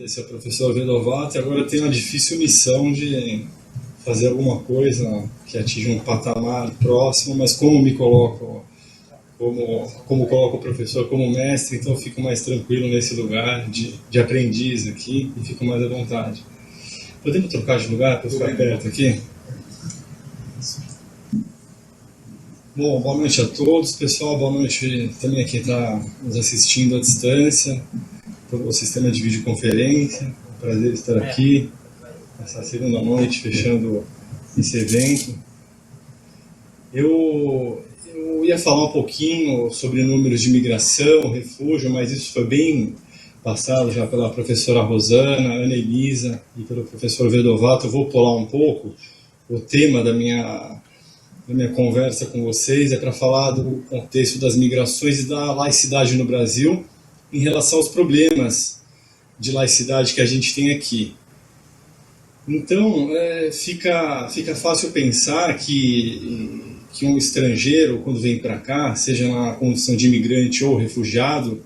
agradecer ao professor Vedovato, e agora eu tenho a difícil missão de fazer alguma coisa que atinja um patamar próximo, mas como me coloco, como coloco o professor como mestre, então eu fico mais tranquilo nesse lugar de aprendiz aqui e fico mais à vontade. Podemos trocar de lugar para ficar perto aqui? Bom, boa noite a todos, pessoal, boa noite também a quem está nos assistindo à distância, pelo sistema de videoconferência. É um prazer estar aqui, essa segunda noite, fechando esse evento. Eu ia falar um pouquinho sobre números de migração, refúgio, mas isso foi bem passado já pela professora Rosana, Ana Elisa e pelo professor Vedovato. Eu vou pular um pouco. O tema da minha conversa com vocês é para falar do contexto das migrações e da laicidade no Brasil em relação aos problemas de laicidade que a gente tem aqui. Então, fica fácil pensar que um estrangeiro, quando vem para cá, seja na condição de imigrante ou refugiado,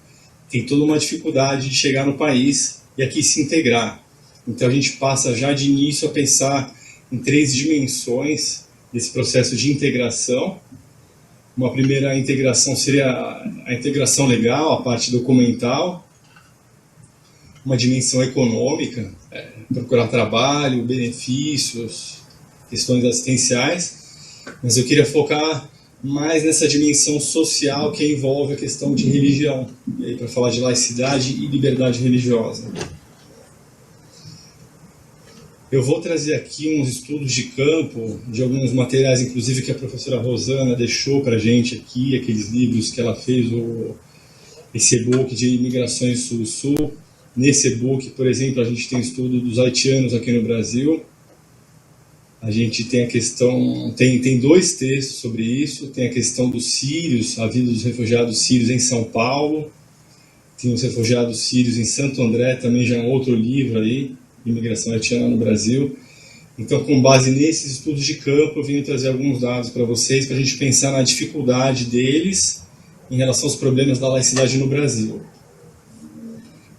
tem toda uma dificuldade de chegar no país e aqui se integrar. Então, a gente passa já de início a pensar em 3 dimensões desse processo de integração. Uma primeira integração seria a integração legal, a parte documental. Uma dimensão econômica, procurar trabalho, benefícios, questões assistenciais. Mas eu queria focar mais nessa dimensão social que envolve a questão de religião, e aí para falar de laicidade e liberdade religiosa. Eu vou trazer aqui uns estudos de campo, de alguns materiais, inclusive, que a professora Rosana deixou para a gente aqui, aqueles livros que ela fez, esse e-book de imigrações sul-sul. Nesse e-book, por exemplo, a gente tem estudo dos haitianos aqui no Brasil. A gente tem a questão, tem 2 textos sobre isso. Tem a questão dos sírios, a vida dos refugiados sírios em São Paulo. Tem os refugiados sírios em Santo André, também já é um outro livro aí, imigração haitiana no Brasil. Então, com base nesses estudos de campo, eu vim trazer alguns dados para vocês, para a gente pensar na dificuldade deles em relação aos problemas da laicidade no Brasil.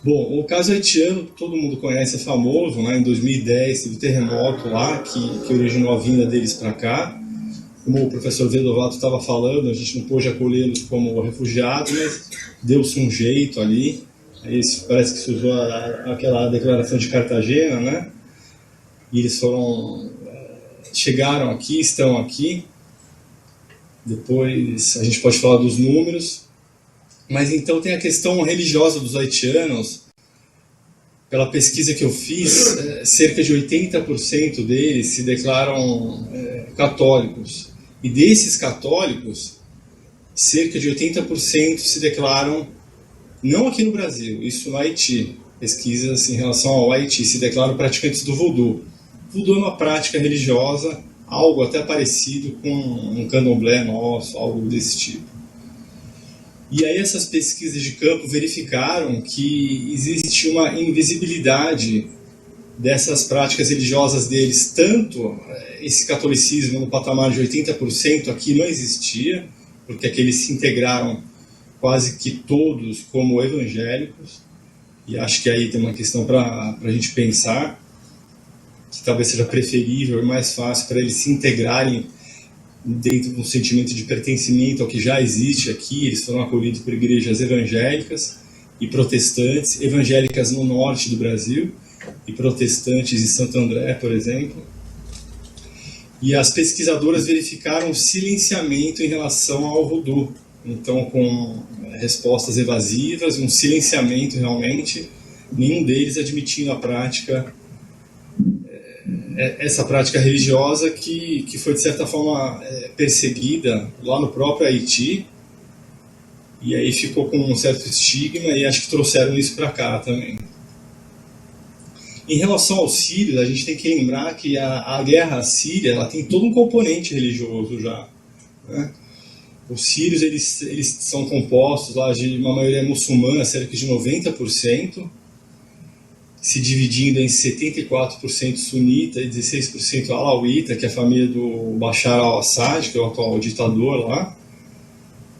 Bom, o caso haitiano, todo mundo conhece, é famoso, né? Em 2010 teve o terremoto lá, que originou a vinda deles para cá. Como o professor Vedovato estava falando, a gente não pôde acolhê-los como refugiados, mas deu-se um jeito ali. Parece que se usou aquela declaração de Cartagena, né? E eles chegaram aqui, estão aqui. Depois a gente pode falar dos números. Mas então tem a questão religiosa dos haitianos. Pela pesquisa que eu fiz, cerca de 80% deles se declaram católicos. E desses católicos, cerca de 80% se declaram, não aqui no Brasil, isso no Haiti, pesquisas em relação ao Haiti, se declaram praticantes do voodoo. Voodoo é uma prática religiosa, algo até parecido com um candomblé nosso, algo desse tipo. E aí essas pesquisas de campo verificaram que existe uma invisibilidade dessas práticas religiosas deles, tanto esse catolicismo no patamar de 80% aqui não existia, porque aqui eles se integraram quase que todos como evangélicos, e acho que aí tem uma questão para a gente pensar, que talvez seja preferível e mais fácil para eles se integrarem dentro de um sentimento de pertencimento ao que já existe aqui. Eles foram acolhidos por igrejas evangélicas e protestantes, evangélicas no norte do Brasil e protestantes em Santo André, por exemplo. E as pesquisadoras verificaram silenciamento em relação ao voodoo. Então, com respostas evasivas, um silenciamento realmente, nenhum deles admitindo a prática, essa prática religiosa que foi, de certa forma, perseguida lá no próprio Haiti, e aí ficou com um certo estigma, e acho que trouxeram isso para cá também. Em relação aos sírios, a gente tem que lembrar que a guerra síria ela tem todo um componente religioso já, né? Os sírios eles são compostos lá de uma maioria muçulmana, cerca de 90%, se dividindo em 74% sunita e 16% alauíta, que é a família do Bashar al-Assad, que é o atual ditador lá,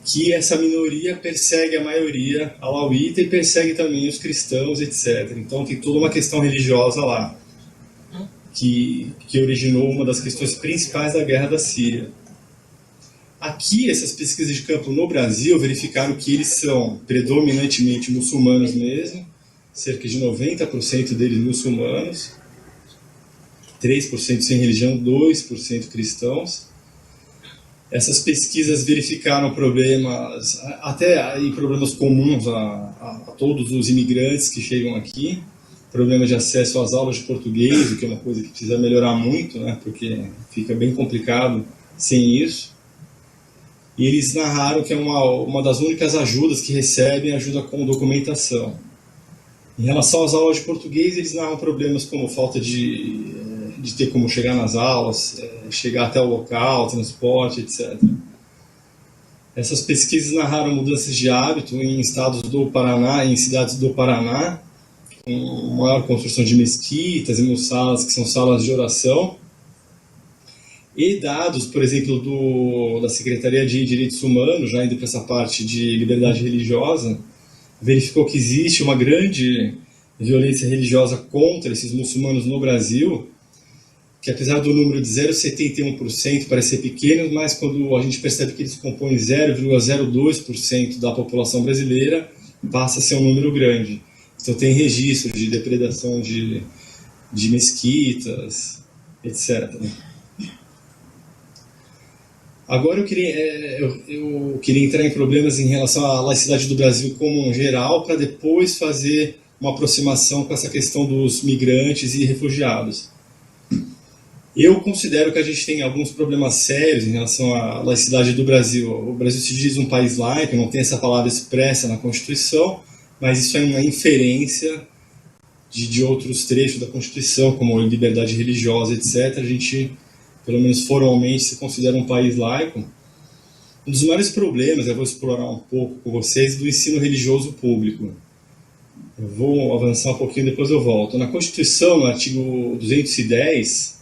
que essa minoria persegue a maioria alauíta e persegue também os cristãos, etc. Então tem toda uma questão religiosa lá, que originou uma das questões principais da guerra da Síria. Aqui, essas pesquisas de campo no Brasil verificaram que eles são predominantemente muçulmanos mesmo, cerca de 90% deles muçulmanos, 3% sem religião, 2% cristãos. Essas pesquisas verificaram problemas, até aí problemas comuns a todos os imigrantes que chegam aqui, problema de acesso às aulas de português, o que é uma coisa que precisa melhorar muito, né, porque fica bem complicado sem isso. E eles narraram que é uma das únicas ajudas que recebem, ajuda com documentação. Em relação às aulas de português, eles narram problemas como falta de ter como chegar nas aulas, chegar até o local, transporte, etc. Essas pesquisas narraram mudanças de hábito em estados do Paraná, em cidades do Paraná, com maior construção de mesquitas e mussalas, que são salas de oração. E dados, por exemplo, da Secretaria de Direitos Humanos, já indo para essa parte de liberdade religiosa, verificou que existe uma grande violência religiosa contra esses muçulmanos no Brasil, que apesar do número de 0,71% parecer pequeno, mas quando a gente percebe que eles compõem 0,02% da população brasileira, passa a ser um número grande. Então tem registro de depredação de mesquitas, etc. Agora eu queria entrar em problemas em relação à laicidade do Brasil como um geral, para depois fazer uma aproximação com essa questão dos migrantes e refugiados. Eu considero que a gente tem alguns problemas sérios em relação à laicidade do Brasil. O Brasil se diz um país laico, não tem essa palavra expressa na Constituição, mas isso é uma inferência de outros trechos da Constituição, como liberdade religiosa, etc. A gente, pelo menos formalmente, se considera um país laico. Um dos maiores problemas, eu vou explorar um pouco com vocês, do ensino religioso público. Eu vou avançar um pouquinho, depois eu volto. Na Constituição, no artigo 210,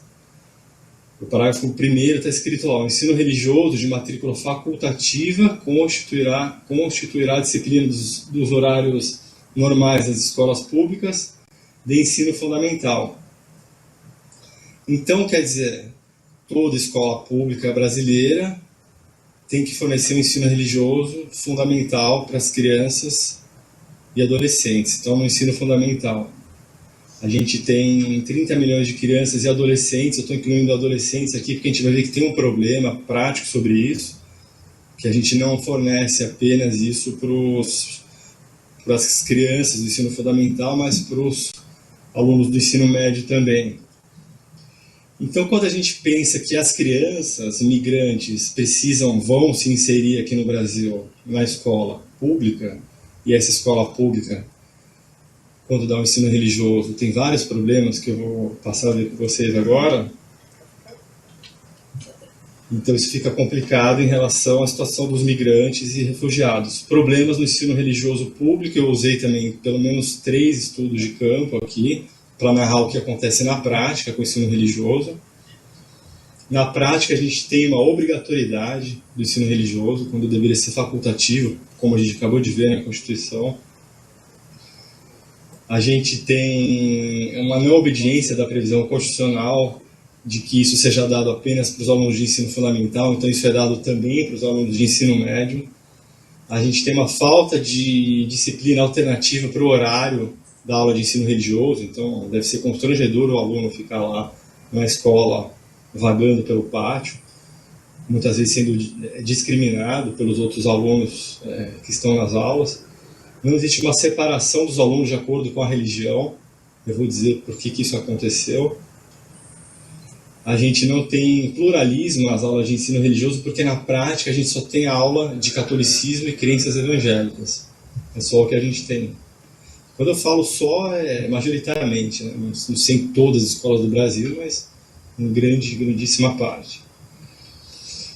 o parágrafo 1º está escrito lá: o ensino religioso de matrícula facultativa constituirá a disciplina dos horários normais das escolas públicas de ensino fundamental. Então, quer dizer, toda escola pública brasileira tem que fornecer um ensino religioso fundamental para as crianças e adolescentes. Então, no ensino fundamental, a gente tem 30 milhões de crianças e adolescentes. Eu estou incluindo adolescentes aqui porque a gente vai ver que tem um problema prático sobre isso, que a gente não fornece apenas isso para as crianças do ensino fundamental, mas para os alunos do ensino médio também. Então, quando a gente pensa que as crianças migrantes vão se inserir aqui no Brasil na escola pública, e essa escola pública, quando dá o ensino religioso, tem vários problemas que eu vou passar a ver com vocês agora. Então isso fica complicado em relação à situação dos migrantes e refugiados. Problemas no ensino religioso público, eu usei também pelo menos 3 estudos de campo aqui, para narrar o que acontece na prática com o ensino religioso. Na prática, a gente tem uma obrigatoriedade do ensino religioso, quando deveria ser facultativo, como a gente acabou de ver na Constituição. A gente tem uma não obediência da previsão constitucional de que isso seja dado apenas para os alunos de ensino fundamental, então isso é dado também para os alunos de ensino médio. A gente tem uma falta de disciplina alternativa para o horário da aula de ensino religioso, então deve ser constrangedor o aluno ficar lá na escola vagando pelo pátio, muitas vezes sendo discriminado pelos outros alunos que estão nas aulas. Não existe uma separação dos alunos de acordo com a religião. Eu vou dizer por que isso aconteceu. A gente não tem pluralismo nas aulas de ensino religioso, porque na prática a gente só tem aula de catolicismo e crenças evangélicas. É só o que a gente tem. Quando eu falo só, é majoritariamente, né? Não sei em todas as escolas do Brasil, mas em grandíssima parte.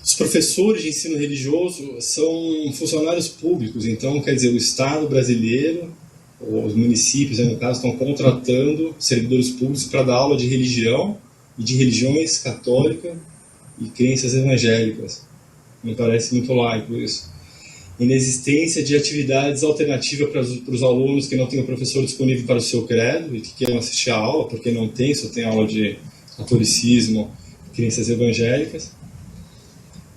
Os professores de ensino religioso são funcionários públicos, então, quer dizer, o Estado brasileiro, ou os municípios, no caso, estão contratando servidores públicos para dar aula de religião e de religiões católica e crenças evangélicas. Me parece muito laico isso. inexistência de atividades alternativas para os alunos que não têm o professor disponível para o seu credo e que queiram assistir a aula, porque não tem, só tem aula de catolicismo, crenças evangélicas.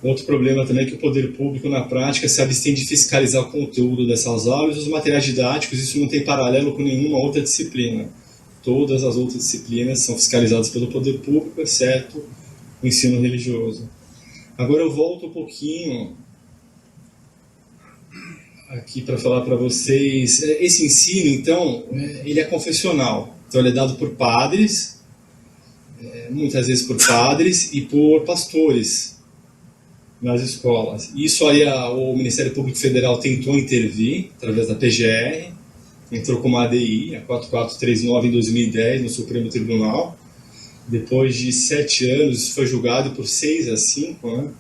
Outro problema também é que o poder público, na prática, se abstém de fiscalizar o conteúdo dessas aulas e os materiais didáticos. Isso não tem paralelo com nenhuma outra disciplina. Todas as outras disciplinas são fiscalizadas pelo poder público, exceto o ensino religioso. Agora eu volto um pouquinho aqui para falar para vocês. Esse ensino, então, ele é confessional. Então ele é dado por padres, muitas vezes por padres e por pastores nas escolas. Isso aí o Ministério Público Federal tentou intervir através da PGR, entrou com uma ADI, a 4439 em 2010, no Supremo Tribunal. Depois de 7 anos, isso foi julgado por 6-5, né?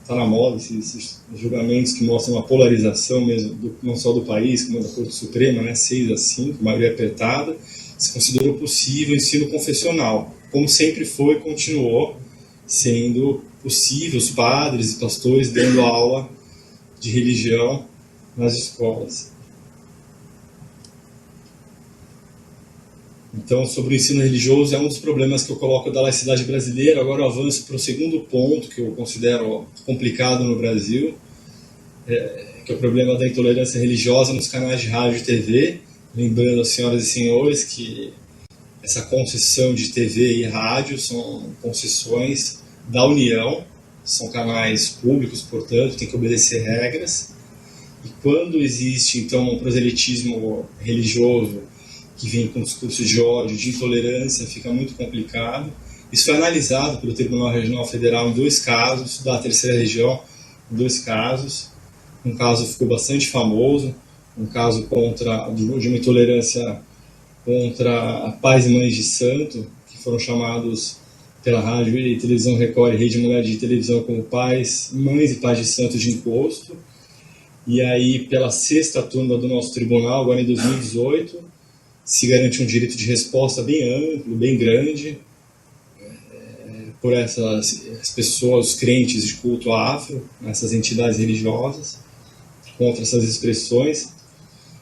Está na moda esses julgamentos que mostram uma polarização mesmo, não só do país, como da Corte Suprema, né? 6-5, maioria apertada. Se considerou possível o ensino confessional, como sempre foi e continuou sendo possível os padres e pastores dando aula de religião nas escolas. Então, sobre o ensino religioso, é um dos problemas que eu coloco da laicidade brasileira. Agora eu avanço para o segundo ponto, que eu considero complicado no Brasil, que é o problema da intolerância religiosa nos canais de rádio e TV. Lembrando às senhoras e senhores que essa concessão de TV e rádio são concessões da União, são canais públicos, portanto, tem que obedecer regras. E quando existe, então, um proselitismo religioso que vem com discurso de ódio, de intolerância, fica muito complicado. Isso foi analisado pelo Tribunal Regional Federal em 2 casos, da terceira região, em 2 casos. Um caso ficou bastante famoso, um caso de uma intolerância contra pais e mães de santo, que foram chamados pela Rádio e Televisão Record e Rede Mulher de Televisão como mães e pais de santo de imposto. E aí, pela 6ª turma do nosso tribunal, agora em 2018, se garante um direito de resposta bem amplo, bem grande, por essas pessoas, os crentes de culto afro, essas entidades religiosas, contra essas expressões.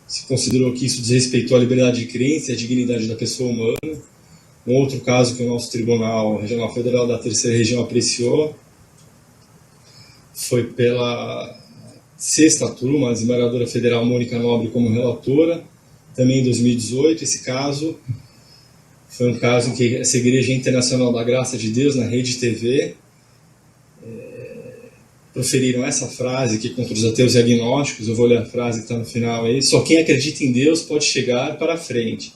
Se considerou que isso desrespeitou a liberdade de crença e a dignidade da pessoa humana. Um outro caso que o nosso Tribunal Regional Federal da Terceira Região apreciou foi pela 6ª turma, a desembargadora federal Mônica Nobre como relatora, também em 2018. Esse caso foi um caso em que essa Igreja Internacional da Graça de Deus, na Rede TV, proferiram essa frase aqui contra os ateus e agnósticos. Eu vou ler a frase que está no final aí: só quem acredita em Deus pode chegar para a frente.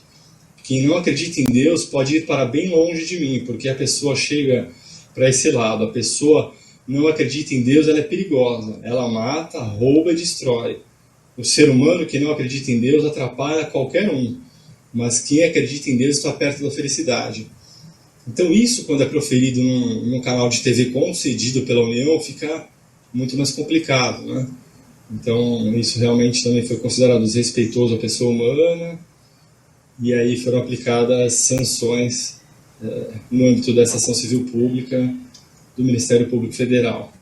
Quem não acredita em Deus pode ir para bem longe de mim, porque a pessoa chega para esse lado. A pessoa não acredita em Deus, ela é perigosa. Ela mata, rouba e destrói. O ser humano que não acredita em Deus atrapalha qualquer um, mas quem acredita em Deus está perto da felicidade. Então isso, quando é proferido num canal de TV concedido pela União, fica muito mais complicado, né? Então isso realmente também foi considerado desrespeitoso à pessoa humana, e aí foram aplicadas sanções no âmbito dessa ação civil pública do Ministério Público Federal.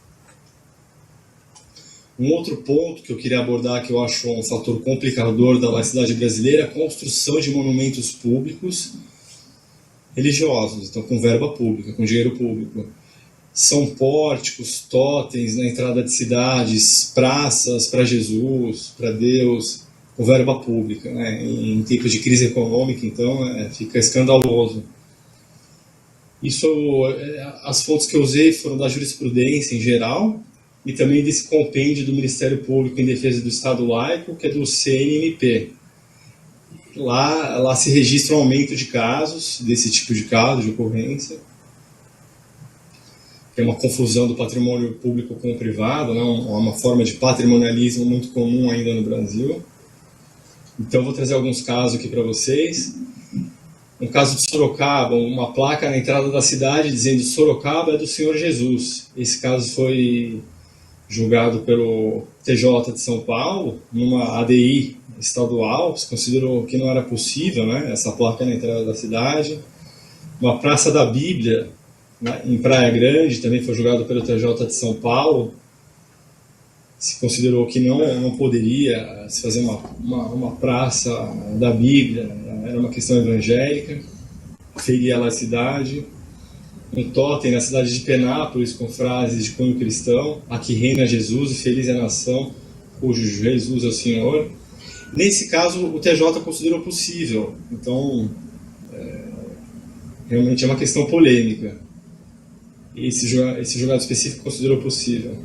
Um outro ponto que eu queria abordar, que eu acho um fator complicador da laicidade brasileira, é a construção de monumentos públicos religiosos, então com verba pública, com dinheiro público. São pórticos, totens na entrada de cidades, praças para Jesus, para Deus, com verba pública, né? Em tempos de crise econômica, então, fica escandaloso. Isso, as fontes que eu usei foram da jurisprudência em geral, e também desse compêndio do Ministério Público em Defesa do Estado Laico, que é do CNMP. Lá se registra um aumento de casos, desse tipo de caso, de ocorrência, que é uma confusão do patrimônio público com o privado, né? Uma forma de patrimonialismo muito comum ainda no Brasil. Então, vou trazer alguns casos aqui para vocês. Um caso de Sorocaba, uma placa na entrada da cidade dizendo Sorocaba é do Senhor Jesus. Esse caso foi julgado pelo TJ de São Paulo, numa ADI estadual. Se considerou que não era possível, né, essa placa na entrada da cidade. Uma Praça da Bíblia, né, em Praia Grande, também foi julgado pelo TJ de São Paulo, se considerou que não poderia se fazer uma praça da Bíblia, era uma questão evangélica, feria a laicidade. Um totem na cidade de Penápolis com frases de cunho cristão: aqui reina Jesus e feliz é a nação cujo Jesus é o Senhor. Nesse caso, o TJ considerou possível. Então, realmente é uma questão polêmica. Esse julgado específico considerou possível.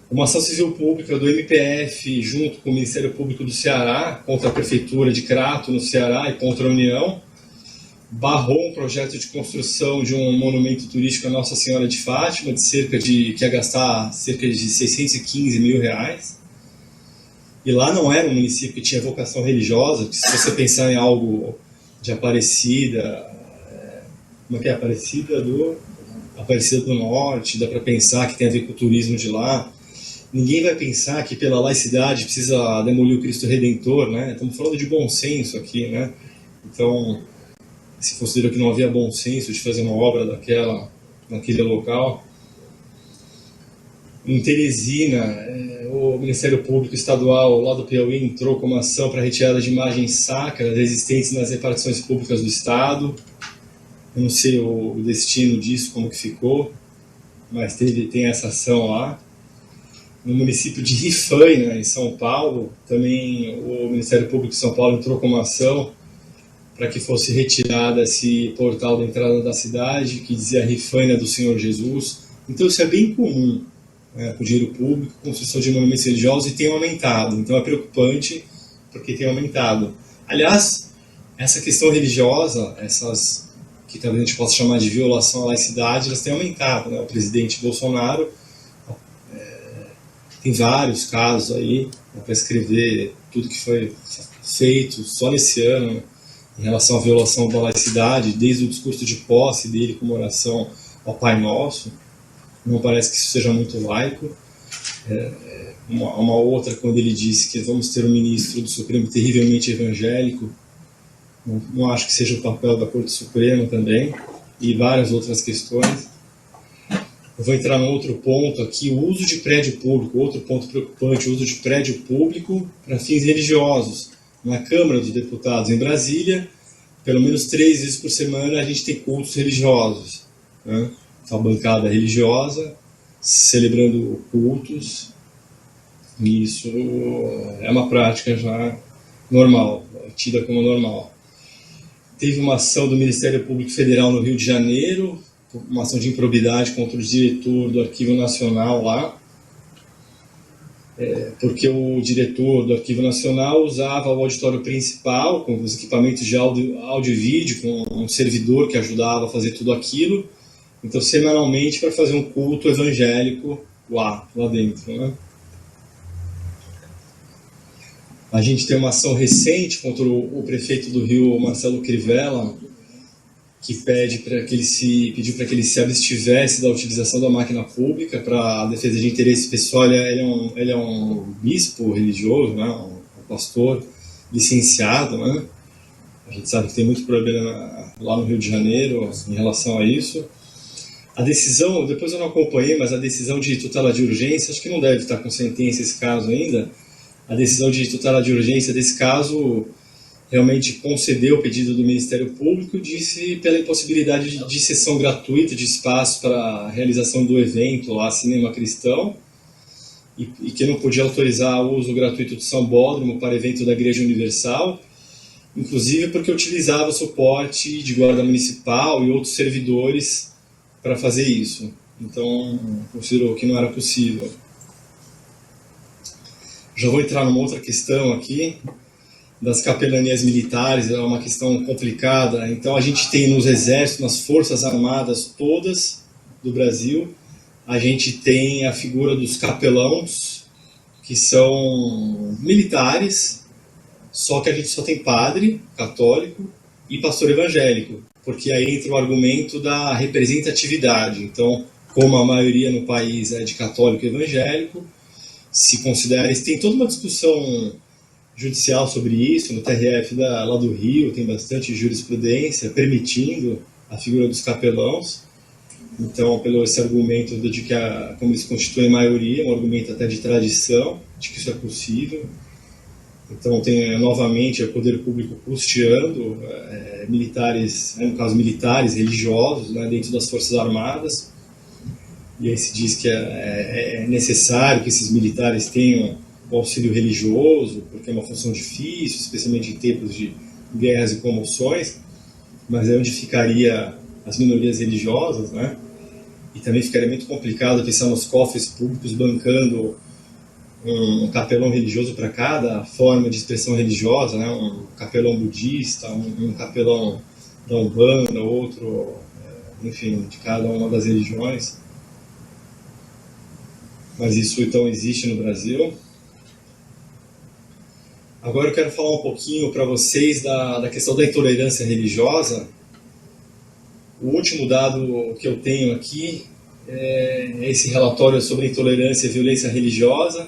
Uma ação civil pública do MPF junto com o Ministério Público do Ceará contra a Prefeitura de Crato, no Ceará, e contra a União, barrou um projeto de construção de um monumento turístico à Nossa Senhora de Fátima, que ia gastar cerca de 615 mil reais. E lá não era um município que tinha vocação religiosa, que se você pensar em algo de Aparecida, como é que é? Aparecida do Norte, dá para pensar que tem a ver com o turismo de lá. Ninguém vai pensar que pela laicidade precisa demolir o Cristo Redentor, né? Estamos falando de bom senso aqui, né? Então, se considerou que não havia bom senso de fazer uma obra naquele local. Em Teresina, o Ministério Público Estadual lá do Piauí entrou com uma ação para retirada de imagens sacras existentes nas repartições públicas do Estado. Eu não sei o destino disso, como que ficou, mas tem essa ação lá. No município de Rifaina, em São Paulo, também o Ministério Público de São Paulo entrou com uma ação para que fosse retirada esse portal da entrada da cidade, que dizia Rifaina do Senhor Jesus. Então isso é bem comum, né, com dinheiro público, construção de monumentos religiosos, e tem aumentado. Então é preocupante, porque tem aumentado. Aliás, essa questão religiosa, essas que talvez a gente possa chamar de violação à laicidade, elas têm aumentado, né? O presidente Bolsonaro tem vários casos aí, para escrever tudo que foi feito só nesse ano em relação à violação da laicidade, desde o discurso de posse dele com oração ao Pai Nosso. Não parece que isso seja muito laico. Uma outra, quando ele disse que vamos ter um ministro do Supremo terrivelmente evangélico, não acho que seja o papel da Corte Suprema também, e várias outras questões. Eu vou entrar num outro ponto aqui, o uso de prédio público, outro ponto preocupante, o uso de prédio público para fins religiosos. Na Câmara dos Deputados em Brasília, pelo menos 3 vezes por semana a gente tem cultos religiosos, né? Uma bancada religiosa celebrando cultos, e isso é uma prática já normal, tida como normal. Teve uma ação do Ministério Público Federal no Rio de Janeiro, uma ação de improbidade contra o diretor do Arquivo Nacional lá, porque o diretor do Arquivo Nacional usava o auditório principal, com os equipamentos de áudio e vídeo, com um servidor que ajudava a fazer tudo aquilo, então semanalmente para fazer um culto evangélico lá dentro, né? A gente tem uma ação recente contra o prefeito do Rio, Marcelo Crivella, que pediu para que ele se abstivesse da utilização da máquina pública para a defesa de interesse pessoal. Ele é um bispo religioso, né, um pastor licenciado, né? A gente sabe que tem muito problema lá no Rio de Janeiro em relação a isso. A decisão, depois eu não acompanhei, mas a decisão de tutela de urgência, acho que não deve estar com sentença esse caso ainda. A decisão de tutela de urgência desse caso realmente concedeu o pedido do Ministério Público, disse pela impossibilidade de cessão gratuita de espaço para a realização do evento lá, Cinema Cristão, e que não podia autorizar o uso gratuito do sambódromo para evento da Igreja Universal, inclusive porque utilizava o suporte de guarda municipal e outros servidores para fazer isso. Então, considerou que não era possível. Já vou entrar numa outra questão aqui, das capelanias militares. É uma questão complicada. Então a gente tem nos exércitos, nas forças armadas todas do Brasil, a gente tem a figura dos capelãos, que são militares, só que a gente só tem padre católico e pastor evangélico, porque aí entra o argumento da representatividade. Então, como a maioria no país é de católico e evangélico, se considera, tem toda uma discussão judicial sobre isso, no TRF lá do Rio, tem bastante jurisprudência permitindo a figura dos capelãos. Então, pelo esse argumento de que, como eles constituem maioria, um argumento até de tradição, de que isso é possível. Então, tem novamente o poder público custeando militares, no caso militares, religiosos, né, dentro das Forças Armadas. E aí se diz que é necessário que esses militares tenham o auxílio religioso, porque é uma função difícil, especialmente em tempos de guerras e comoções, mas é onde ficaria as minorias religiosas, né? E também ficaria muito complicado pensar nos cofres públicos bancando um capelão religioso para cada forma de expressão religiosa, né? Um capelão budista, um capelão da Umbanda, outro, enfim, de cada uma das religiões. Mas isso então existe no Brasil. Agora eu quero falar um pouquinho para vocês da questão da intolerância religiosa. O último dado que eu tenho aqui é esse relatório sobre intolerância e violência religiosa,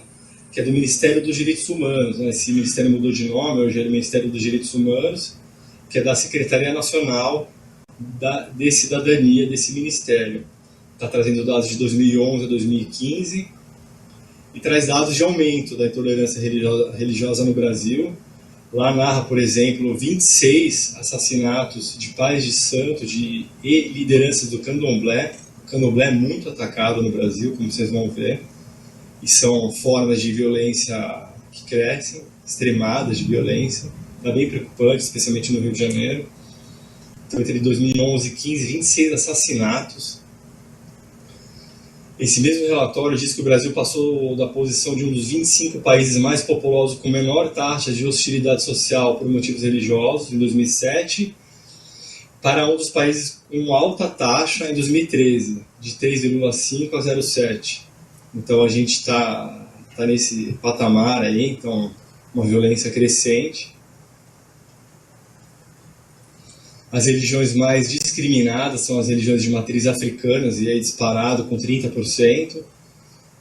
que é do Ministério dos Direitos Humanos, né? Esse ministério mudou de nome, hoje é o Ministério dos Direitos Humanos, que é da Secretaria Nacional de Cidadania desse ministério. Está trazendo dados de 2011 a 2015 e traz dados de aumento da intolerância religiosa no Brasil. Lá narra, por exemplo, 26 assassinatos de pais de santo e lideranças do candomblé. O candomblé é muito atacado no Brasil, como vocês vão ver, e são formas de violência que crescem, extremadas de violência. Está bem preocupante, especialmente no Rio de Janeiro. Então, entre 2011 e 2015, 26 assassinatos. Esse mesmo relatório diz que o Brasil passou da posição de um dos 25 países mais populosos com menor taxa de hostilidade social por motivos religiosos, em 2007, para um dos países com alta taxa, em 2013, de 3,5 a 0,7. Então a gente está nesse patamar aí, então uma violência crescente. As religiões mais discriminadas são as religiões de matriz africanas, e aí disparado com 30%.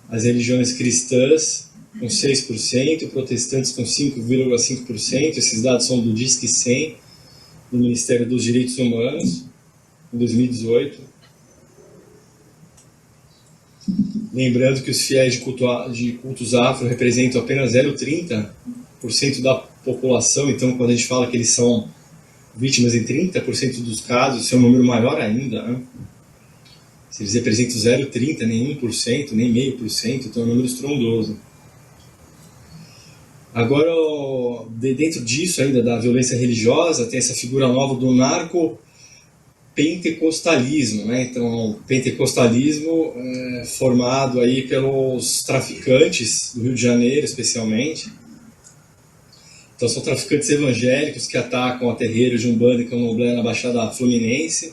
As religiões cristãs com 6%, protestantes com 5,5%. Esses dados são do Disque 100, do Ministério dos Direitos Humanos, em 2018. Lembrando que os fiéis de cultos afro representam apenas 0,30% da população, então quando a gente fala que eles são vítimas em 30% dos casos, isso é um número maior ainda, né? Se eles representam 0,30%, nem 1%, nem 0,5%, então é um número estrondoso. Agora, dentro disso ainda, da violência religiosa, tem essa figura nova do narco-pentecostalismo, né? Então, o pentecostalismo é formado aí pelos traficantes do Rio de Janeiro, especialmente. Então são traficantes evangélicos que atacam terreiros de Umbanda e Candomblé na Baixada Fluminense.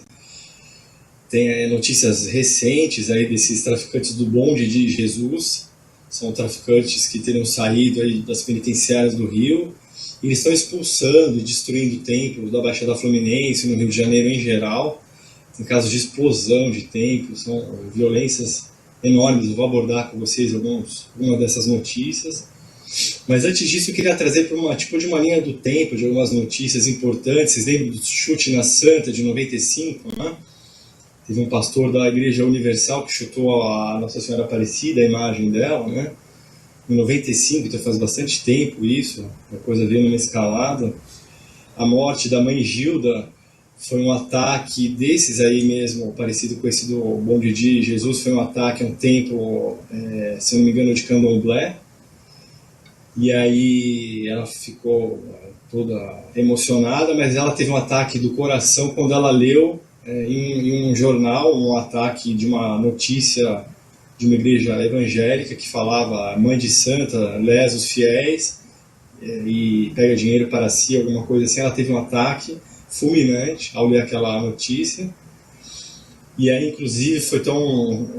Tem notícias recentes aí desses traficantes do bonde de Jesus. São traficantes que teriam saído aí das penitenciárias do Rio. E eles estão expulsando e destruindo templos da Baixada Fluminense, no Rio de Janeiro em geral. Tem casos de explosão de templos, são violências enormes. Eu vou abordar com vocês algumas dessas notícias. Mas antes disso eu queria trazer para uma linha do tempo de algumas notícias importantes. Vocês lembram do chute na Santa de 95, né? Teve um pastor da Igreja Universal que chutou a Nossa Senhora Aparecida, a imagem dela, né? Em 95, então faz bastante tempo isso, a coisa veio numa escalada. A morte da mãe Gilda foi um ataque desses aí mesmo, parecido com esse do bonde de Jesus, foi um ataque a um templo, se não me engano, de Candomblé. E aí ela ficou toda emocionada, mas ela teve um ataque do coração quando ela leu em um jornal um ataque de uma notícia de uma igreja evangélica que falava: mãe de santa, lesa os fiéis e pega dinheiro para si, alguma coisa assim. Ela teve um ataque fulminante ao ler aquela notícia. E aí, inclusive, foi tão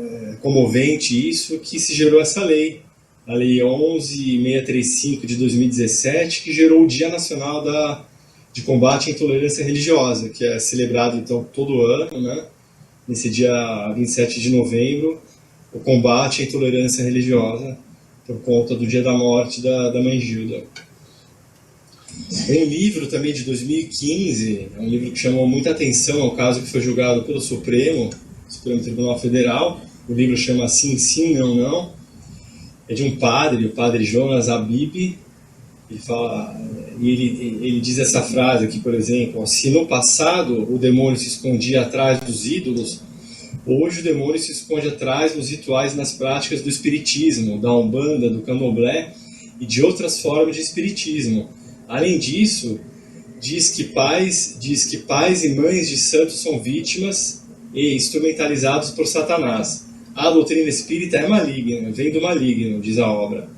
comovente isso que se gerou essa lei, a Lei 11.635 de 2017, que gerou o Dia Nacional de Combate à Intolerância Religiosa, que é celebrado então todo ano, né? Nesse dia 27 de novembro, o combate à intolerância religiosa, por conta do dia da morte da mãe Gilda. Tem um livro também de 2015, é um livro que chamou muita atenção, é um caso que foi julgado pelo Supremo Supremo Tribunal Federal. O livro chama Sim, Sim, Não, Não. É de um padre, o padre Jonas Habib. Ele fala, e ele diz essa frase aqui, por exemplo: se no passado o demônio se escondia atrás dos ídolos, hoje o demônio se esconde atrás dos rituais e nas práticas do espiritismo, da umbanda, do candomblé e de outras formas de espiritismo. Além disso, diz que pais e mães de santos são vítimas e instrumentalizados por Satanás. A doutrina espírita é maligna, vem do maligno, diz a obra.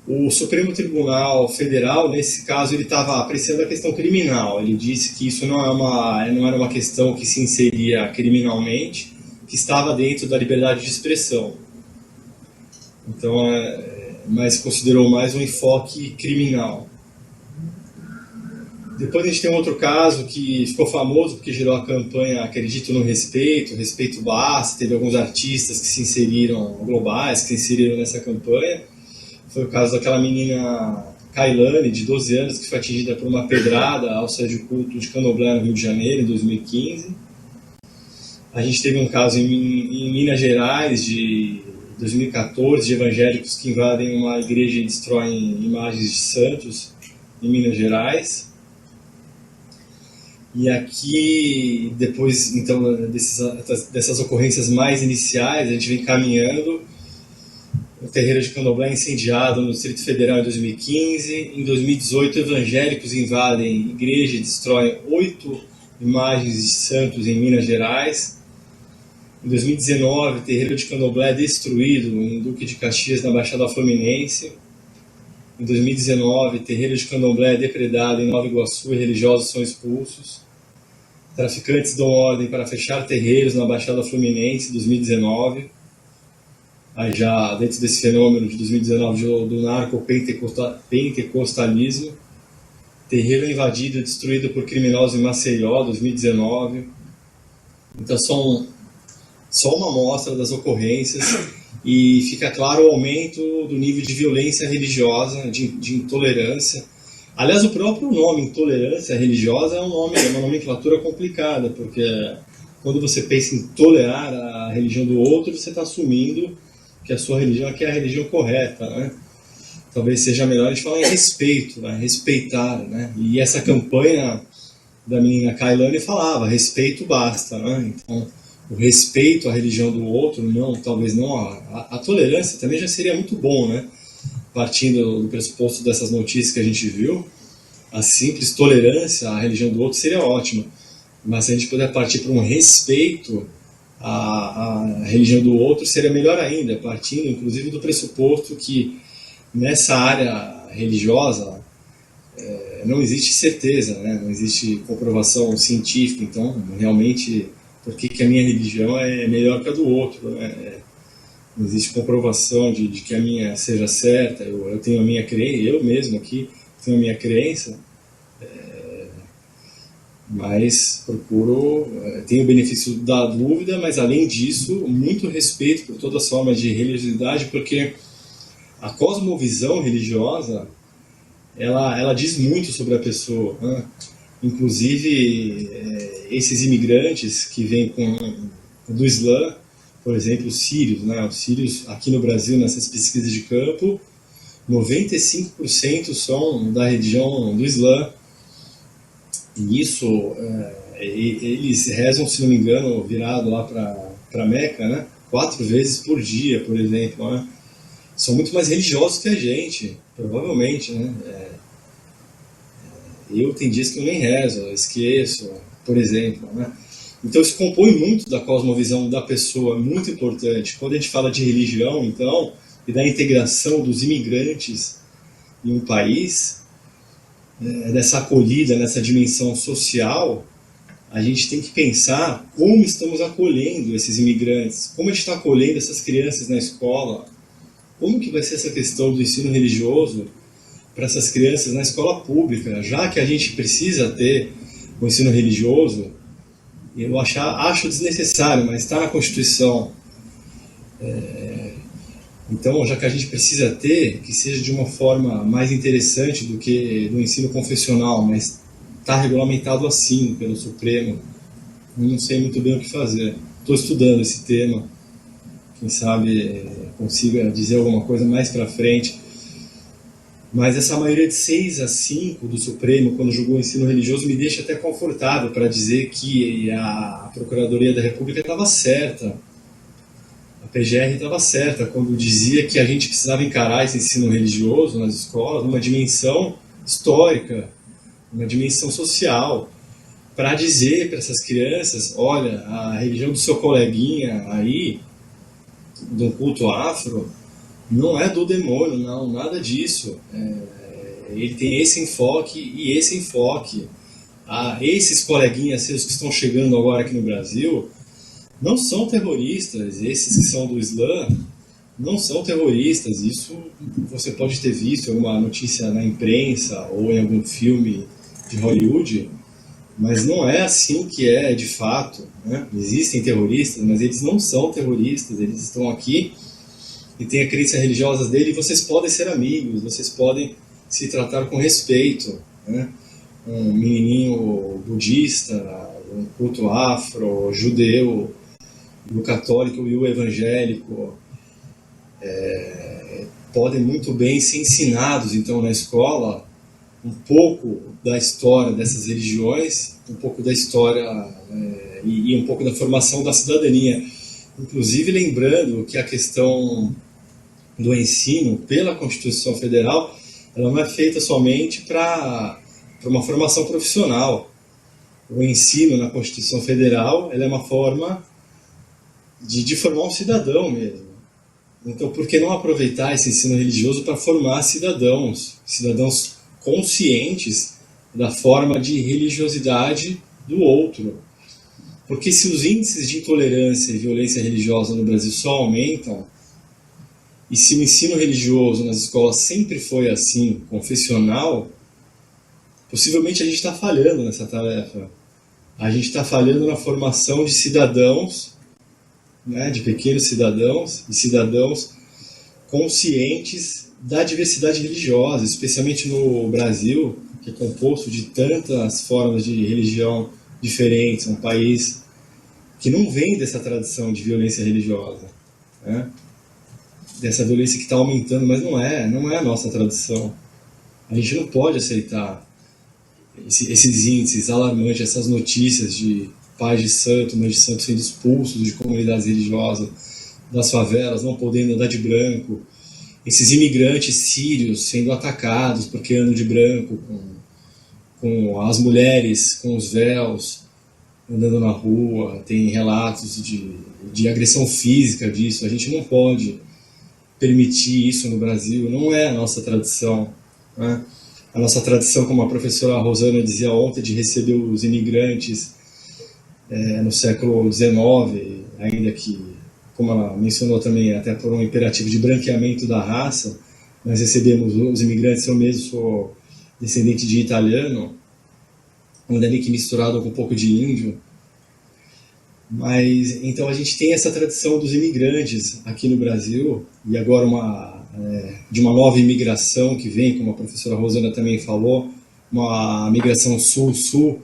O Supremo Tribunal Federal, nesse caso, ele estava apreciando a questão criminal. Ele disse que isso não era uma questão que se inseria criminalmente, que estava dentro da liberdade de expressão. Então, mas considerou mais um enfoque criminal. Depois a gente tem um outro caso que ficou famoso porque gerou a campanha Acredito no Respeito, Respeito Basta. Teve alguns artistas que se inseriram, globais, que se inseriram nessa campanha. Foi o caso daquela menina Kailane, de 12 anos, que foi atingida por uma pedrada ao sair de culto de Candomblé no Rio de Janeiro, em 2015. A gente teve um caso em Minas Gerais, de 2014, de evangélicos que invadem uma igreja e destroem imagens de santos em Minas Gerais. E aqui, depois então, dessas ocorrências mais iniciais, a gente vem caminhando. O terreiro de Candomblé é incendiado no Distrito Federal em 2015. Em 2018, evangélicos invadem igreja e destroem 8 imagens de santos em Minas Gerais. Em 2019, o terreiro de Candomblé é destruído em Duque de Caxias, na Baixada Fluminense. Em 2019, terreiro de Candomblé é depredado em Nova Iguaçu e religiosos são expulsos. Traficantes dão ordem para fechar terreiros na Baixada Fluminense em 2019. Aí já dentro desse fenômeno de 2019 do narco-pentecostalismo, terreiro é invadido e destruído por criminosos em Maceió, 2019. Então são só uma amostra das ocorrências e fica claro o aumento do nível de violência religiosa, de intolerância. Aliás, o próprio nome intolerância religiosa é uma nomenclatura complicada, porque quando você pensa em tolerar a religião do outro, você está assumindo que a sua religião aqui é a religião correta, né? Talvez seja melhor a gente falar em respeito, né? Respeitar, né? E essa campanha da menina Kailane falava, respeito basta, né? Então, o respeito à religião do outro, talvez não a tolerância também já seria muito bom, né? Partindo do pressuposto dessas notícias que a gente viu, a simples tolerância à religião do outro seria ótima, mas se a gente puder partir para um respeito a religião do outro, seria melhor ainda, partindo inclusive do pressuposto que nessa área religiosa não existe certeza, né? Não existe comprovação científica, então realmente por que a minha religião é melhor que a do outro, né? Não existe comprovação de que a minha seja certa, eu tenho a minha crença, eu mesmo aqui tenho a minha crença, mas tenho o benefício da dúvida, mas além disso, muito respeito por todas as formas de religiosidade, porque a cosmovisão religiosa, ela diz muito sobre a pessoa, né? Inclusive, esses imigrantes que vêm do Islã, por exemplo, os sírios, né? Os sírios aqui no Brasil, nessas pesquisas de campo, 95% são da religião do Islã. E isso, eles rezam, se não me engano, virado lá para Meca, né? 4 vezes por dia, por exemplo, né? São muito mais religiosos que a gente, provavelmente, né? Eu tenho dias que eu nem rezo, eu esqueço, por exemplo, né? Então isso compõe muito da cosmovisão da pessoa, muito importante. Quando a gente fala de religião, então, e da integração dos imigrantes em um país, dessa acolhida, nessa dimensão social, a gente tem que pensar como estamos acolhendo esses imigrantes, como a gente está acolhendo essas crianças na escola, como que vai ser essa questão do ensino religioso para essas crianças na escola pública, já que a gente precisa ter o ensino religioso. Eu acho desnecessário, mas está na Constituição. Então, já que a gente precisa ter, que seja de uma forma mais interessante do que do ensino confessional, mas está regulamentado assim pelo Supremo. Eu não sei muito bem o que fazer. estou estudando esse tema, quem sabe consiga dizer alguma coisa mais para frente. Mas essa maioria de 6-5 do Supremo, quando julgou o ensino religioso, me deixa até confortável para dizer que a Procuradoria da República estava certa, a PGR estava certa, quando dizia que a gente precisava encarar esse ensino religioso nas escolas numa dimensão histórica, uma dimensão social, para dizer para essas crianças, olha, a religião do seu coleguinha aí, do culto afro, não é do demônio, não, nada disso. Ele tem esse enfoque e esse enfoque. Esses coleguinhas seus que estão chegando agora aqui no Brasil não são terroristas. Esses que são do Islã não são terroristas. Isso você pode ter visto em alguma notícia na imprensa ou em algum filme de Hollywood, mas não é assim que é de fato, né? Existem terroristas, mas eles não são terroristas. Eles estão aqui e têm a crença religiosa dele, e vocês podem ser amigos, vocês podem se tratar com respeito, né? Um menininho budista, um culto afro, judeu, o católico e o evangélico podem muito bem ser ensinados, então, na escola, um pouco da história dessas religiões, um pouco da história e um pouco da formação da cidadania. Inclusive, lembrando que a questão do ensino pela Constituição Federal, ela não é feita somente para uma formação profissional. O ensino na Constituição Federal, ela é uma forma de formar um cidadão mesmo. Então, por que não aproveitar esse ensino religioso para formar cidadãos conscientes da forma de religiosidade do outro? Porque se os índices de intolerância e violência religiosa no Brasil só aumentam, e se o ensino religioso nas escolas sempre foi assim, confessional, possivelmente a gente está falhando nessa tarefa. A gente está falhando na formação de cidadãos, né, de pequenos cidadãos e cidadãos conscientes da diversidade religiosa, especialmente no Brasil, que é composto de tantas formas de religião diferentes, um país que não vem dessa tradição de violência religiosa, né? Dessa violência que está aumentando, mas não é a nossa tradição. A gente não pode aceitar esses índices alarmantes, essas notícias de pais de santo, mães de santo sendo expulsos de comunidades religiosas, das favelas, não podendo andar de branco, esses imigrantes sírios sendo atacados porque andam de branco, com as mulheres com os véus andando na rua, tem relatos de agressão física disso. A gente não pode permitir isso no Brasil, não é a nossa tradição, né? A nossa tradição, como a professora Rosana dizia ontem, de receber os imigrantes no século XIX, ainda que, como ela mencionou também, até por um imperativo de branqueamento da raça, nós recebemos os imigrantes. Eu mesmo sou descendente de italiano, ainda bem que misturado com um pouco de índio. Mas então a gente tem essa tradição dos imigrantes aqui no Brasil, e agora de uma nova imigração que vem, como a professora Rosana também falou, uma migração sul-sul,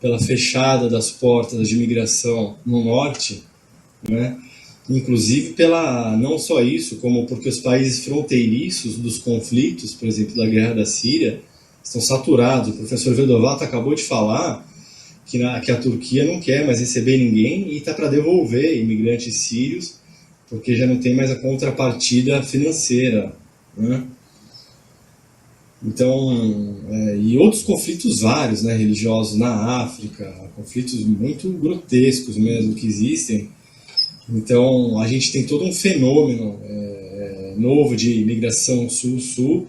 pela fechada das portas de imigração no norte, né? Inclusive não só isso, como porque os países fronteiriços dos conflitos, por exemplo, da guerra da Síria, estão saturados. O professor Vedovato acabou de falar que a Turquia não quer mais receber ninguém e está para devolver imigrantes sírios, porque já não tem mais a contrapartida financeira, né? Então, e outros conflitos vários, né, religiosos na África, conflitos muito grotescos mesmo que existem. Então, a gente tem todo um fenômeno novo de imigração sul-sul,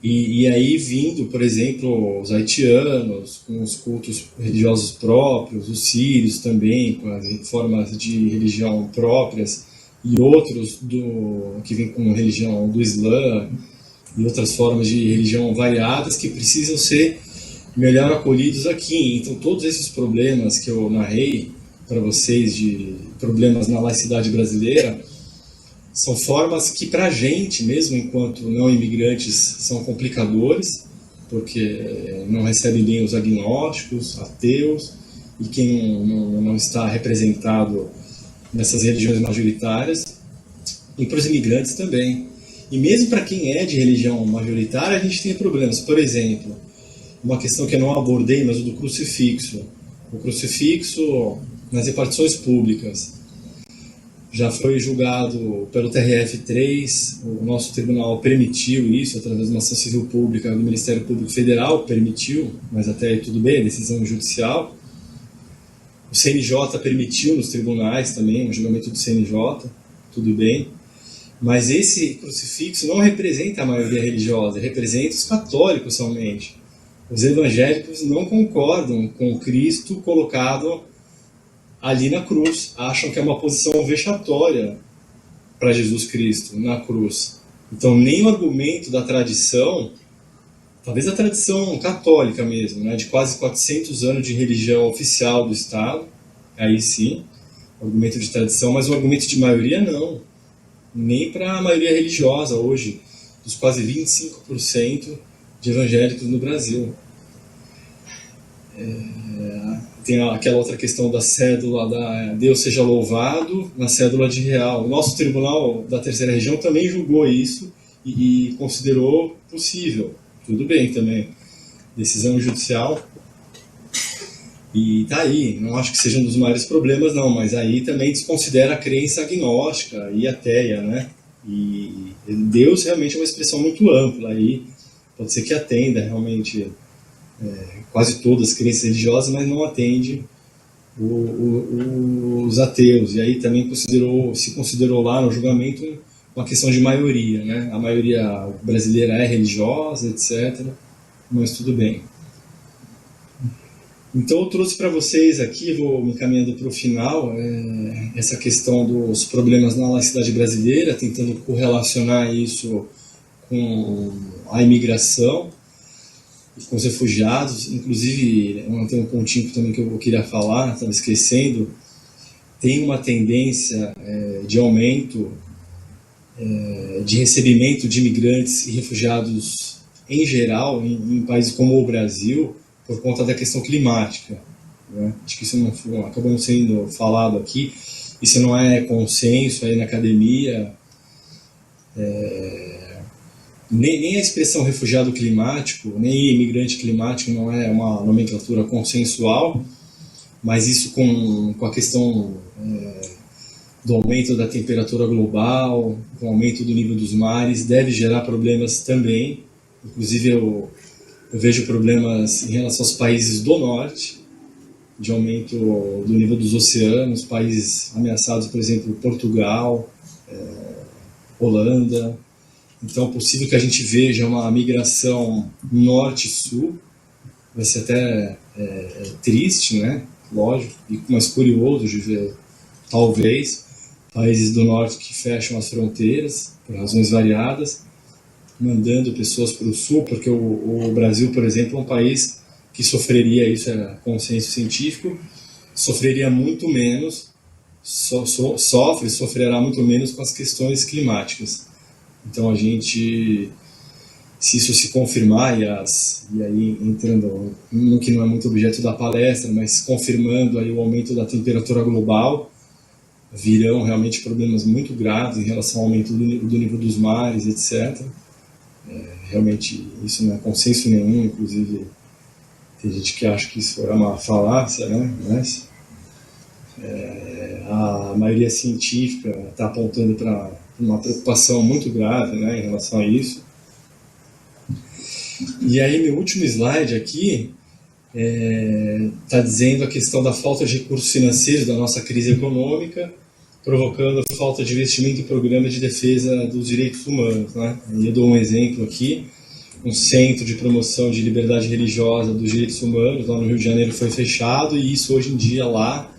e aí vindo, por exemplo, os haitianos, com os cultos religiosos próprios, os sírios também, com as formas de religião próprias, e outros que vêm com religião do Islã, e outras formas de religião variadas que precisam ser melhor acolhidos aqui. Então, todos esses problemas que eu narrei para vocês, de problemas na laicidade brasileira, são formas que, para a gente, mesmo enquanto não imigrantes, são complicadores, porque não recebem bem os agnósticos, ateus, e quem não está representado nessas religiões majoritárias, e para os imigrantes também. E mesmo para quem é de religião majoritária, a gente tem problemas. Por exemplo, uma questão que eu não abordei, mas o do crucifixo. O crucifixo nas repartições públicas já foi julgado pelo TRF3, o nosso tribunal permitiu isso, através de uma ação civil pública do Ministério Público Federal, permitiu, mas até aí tudo bem, é decisão judicial. O CNJ permitiu nos tribunais também, o julgamento do CNJ, tudo bem. Mas esse crucifixo não representa a maioria religiosa, representa os católicos somente. Os evangélicos não concordam com Cristo colocado ali na cruz, acham que é uma posição vexatória para Jesus Cristo na cruz. Então, nem o argumento da tradição, talvez a tradição católica mesmo, né, de quase 400 anos de religião oficial do Estado, aí sim, argumento de tradição, mas o argumento de maioria não. Nem para a maioria religiosa hoje, dos quase 25% de evangélicos no Brasil. Tem aquela outra questão da cédula da Deus seja louvado na cédula de real. O nosso tribunal da terceira região também julgou isso e considerou possível. Tudo bem também. Decisão judicial. E tá aí, não acho que seja um dos maiores problemas não, mas aí também desconsidera a crença agnóstica e ateia, né? E Deus realmente é uma expressão muito ampla, aí pode ser que atenda realmente quase todas as crenças religiosas, mas não atende os ateus. E aí também se considerou lá no julgamento uma questão de maioria, né? A maioria brasileira é religiosa, etc., mas tudo bem. Então eu trouxe para vocês aqui, vou me encaminhando para o final, essa questão dos problemas na laicidade brasileira, tentando correlacionar isso com a imigração e com os refugiados. Inclusive, tem um pontinho também que eu queria falar, estava esquecendo, tem uma tendência de aumento de recebimento de imigrantes e refugiados em geral, em países como o Brasil, por conta da questão climática, né? Acho que isso acabou não sendo falado aqui, isso não é consenso aí na academia, nem a expressão refugiado climático, nem imigrante climático não é uma nomenclatura consensual, mas isso com a questão do aumento da temperatura global, com o aumento do nível dos mares, deve gerar problemas também. Inclusive eu vejo problemas em relação aos países do norte, de aumento do nível dos oceanos, países ameaçados, por exemplo, Portugal, Holanda. Então é possível que a gente veja uma migração norte-sul, vai ser até triste, né? Lógico, mas curioso de ver, talvez, países do norte que fecham as fronteiras, por razões variadas, mandando pessoas para o sul, porque o Brasil, por exemplo, é um país que sofreria, isso é consenso científico, sofreria muito menos, sofrerá muito menos com as questões climáticas. Então a gente, se isso se confirmar, e aí entrando no que não é muito objeto da palestra, mas confirmando aí o aumento da temperatura global, virão realmente problemas muito graves em relação ao aumento do nível dos mares, etc. Realmente isso não é consenso nenhum, inclusive tem gente que acha que isso é uma falácia, né? Mas a maioria científica está apontando para uma preocupação muito grave, né, em relação a isso. E aí meu último slide aqui está dizendo a questão da falta de recursos financeiros da nossa crise econômica, provocando a falta de investimento em programas de defesa dos direitos humanos, né? Eu dou um exemplo aqui, um centro de promoção de liberdade religiosa dos direitos humanos lá no Rio de Janeiro foi fechado, e isso hoje em dia lá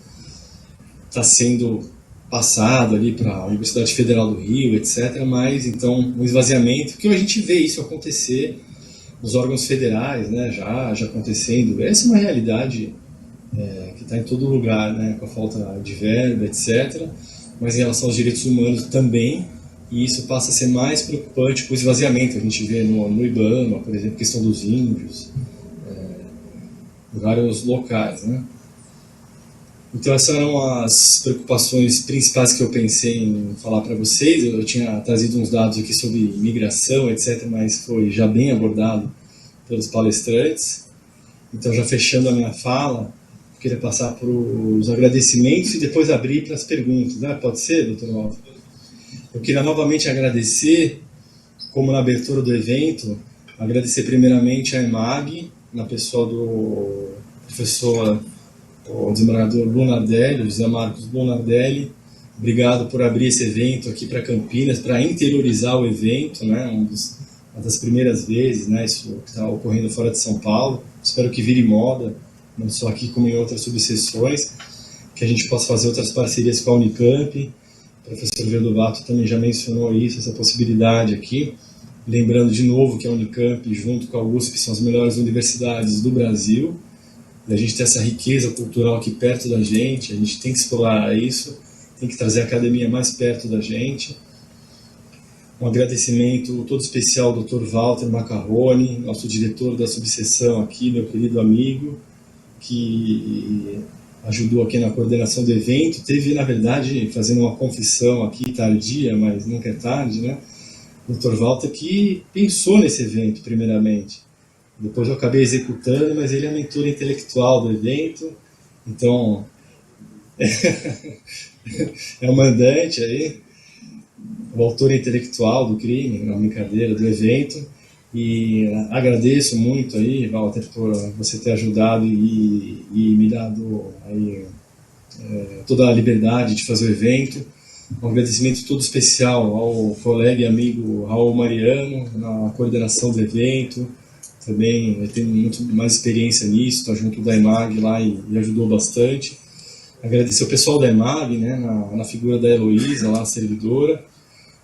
está sendo passado ali para a Universidade Federal do Rio, etc. Mas então um esvaziamento, que a gente vê isso acontecer nos órgãos federais, né? Já acontecendo. Essa é uma realidade que está em todo lugar, né? Com a falta de verba, etc. Mas em relação aos direitos humanos também, e isso passa a ser mais preocupante com o esvaziamento. A gente vê no IBAMA, por exemplo, a questão dos índios, em vários locais, né? Então essas eram as preocupações principais que eu pensei em falar para vocês. Eu tinha trazido uns dados aqui sobre imigração, etc., mas foi já bem abordado pelos palestrantes. Então, já fechando a minha fala, eu queria passar para os agradecimentos e depois abrir para as perguntas, né? Pode ser, doutor Walter? Eu queria novamente agradecer, como na abertura do evento, agradecer primeiramente a EMAG, na pessoa do professor, o desembargador Lunardelli, José Marcos Lunardelli. Obrigado por abrir esse evento aqui para Campinas, para interiorizar o evento, né? Uma das primeiras vezes, né? Isso está ocorrendo fora de São Paulo. Espero que vire moda, não só aqui como em outras subseções, que a gente possa fazer outras parcerias com a Unicamp. O professor Verdovato também já mencionou isso, essa possibilidade aqui. Lembrando de novo que a Unicamp, junto com a USP, são as melhores universidades do Brasil. E a gente tem essa riqueza cultural aqui perto da gente, a gente tem que explorar isso, tem que trazer a academia mais perto da gente. Um agradecimento todo especial ao Dr. Walter Macarrone, nosso diretor da subseção aqui, meu querido amigo, que ajudou aqui na coordenação do evento. Teve, na verdade, fazendo uma confissão aqui, tardia, mas nunca é tarde, né? Dr. Walter que pensou nesse evento, primeiramente. Depois eu acabei executando, mas ele é a mentora intelectual do evento, então é o mandante aí, o autor intelectual do crime, na brincadeira, do evento. E agradeço muito aí, Walter, por você ter ajudado e me dado aí, toda a liberdade de fazer o evento. Um agradecimento todo especial ao colega e amigo Raul Mariano, na coordenação do evento. Também ele tem muito mais experiência nisso, está junto da EMAG lá e ajudou bastante. Agradecer o pessoal da EMAG, né, na figura da Heloísa, lá, a servidora.